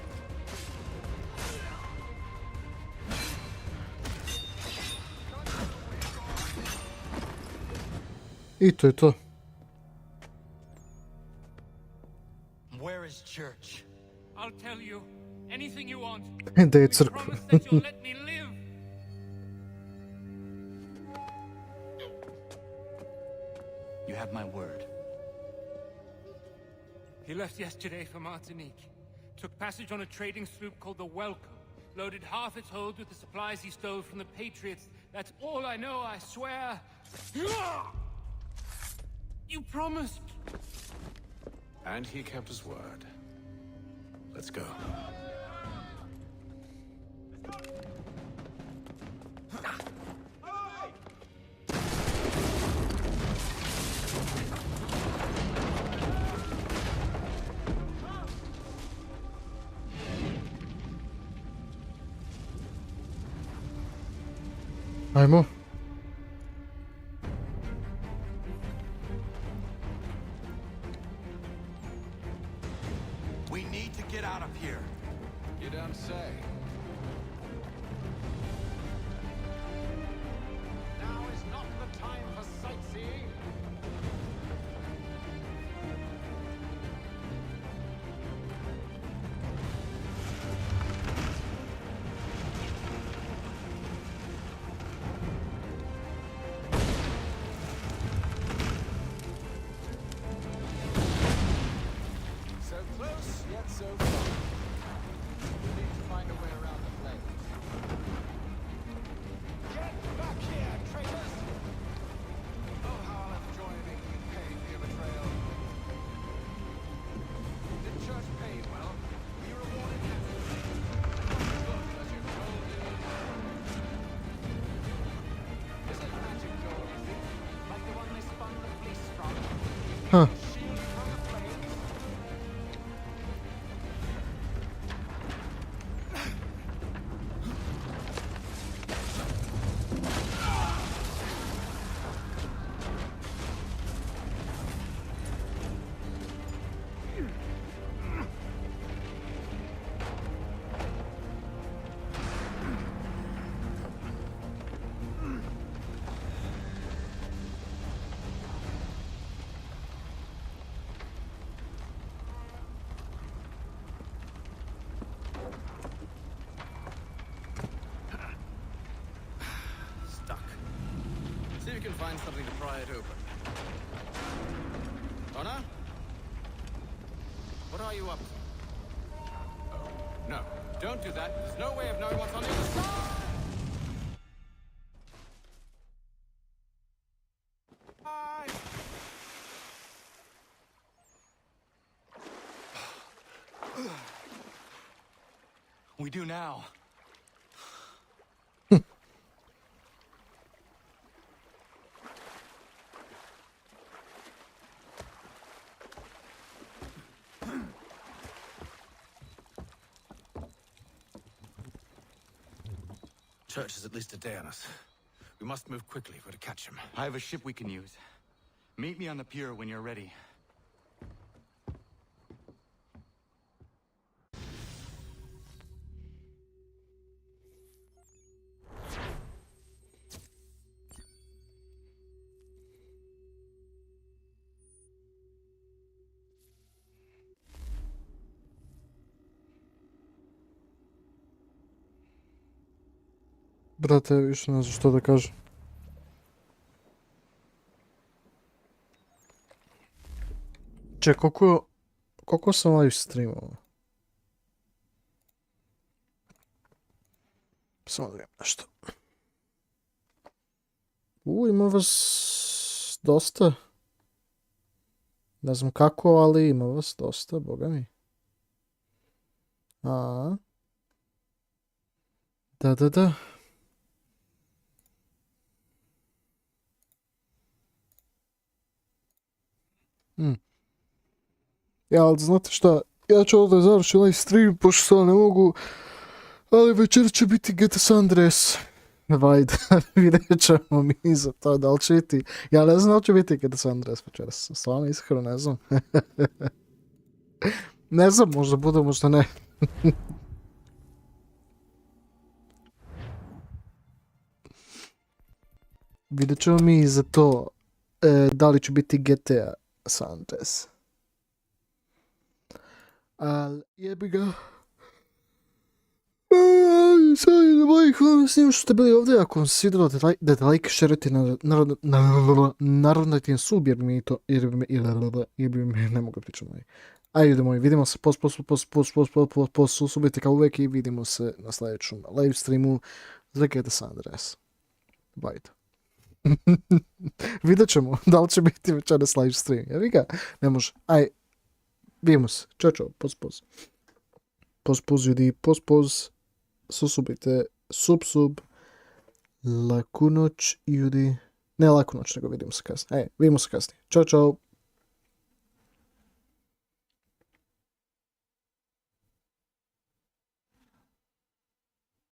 I to je to.
Where is Church?
I'll tell you anything you want.
Da je crkva.
Promise that you'll let me live.
You have my word.
He left yesterday for Martinique. Took passage on a trading sloop called the Welcome. Loaded half its hold with the supplies he stole from the Patriots. That's all I know, I swear. You promised.
And he kept his word. Let's go.
Ajmo.
We need to get out of here. You don't say. See if you can find something to pry it open. Connor? What are you up to? Oh, no. Don't do that. There's no way of knowing what's on the other side!
We do now.
Church is at least a day on us. We must move quickly if we're to catch him.
I have a ship we can use. Meet me on the pier when you're ready.
Brate, više ne znam što da kažem. Če, koliko sam live streamao? Samo da vidim nešto. Ima vas dosta. Ne znam kako, ali ima vas dosta, boga mi. Da. Ja, ali znate šta, ja ću ovdje završiti live stream, pošto sad ne mogu, ali večer će biti GTA San Andreas. Vajde, vidjet ćemo mi za to, da li će biti, ja ne znam da li će biti GTA San Andreas večeras, stvarno iskreno ne znam. Ne znam, možda bude, možda ne. Vidjet ćemo mi za to, da li će biti GTA San Andreas. Ali jebi ga. Hvala svim što ste bili ovdje. Ako vam se svidjelo, dajte like, sharujte, naravno dajte jedan sub, jer mi to, jer bi me ne mogu pričati. Ajde ljudi moji, vidimo se post subite kao uvijek i vidimo se na sljedećem live streamu Zeka San Andreas. Bajte. Vidjet ćemo da li će biti večeras live stream. Jebi ga, ne može. Aj, vidimo se. Čao, poz ljudi, poz. Susubite, sub. Laku noć ljudi. Ne laku noć, nego vidimo se kasnije. Vidimo se kasnije. Čao.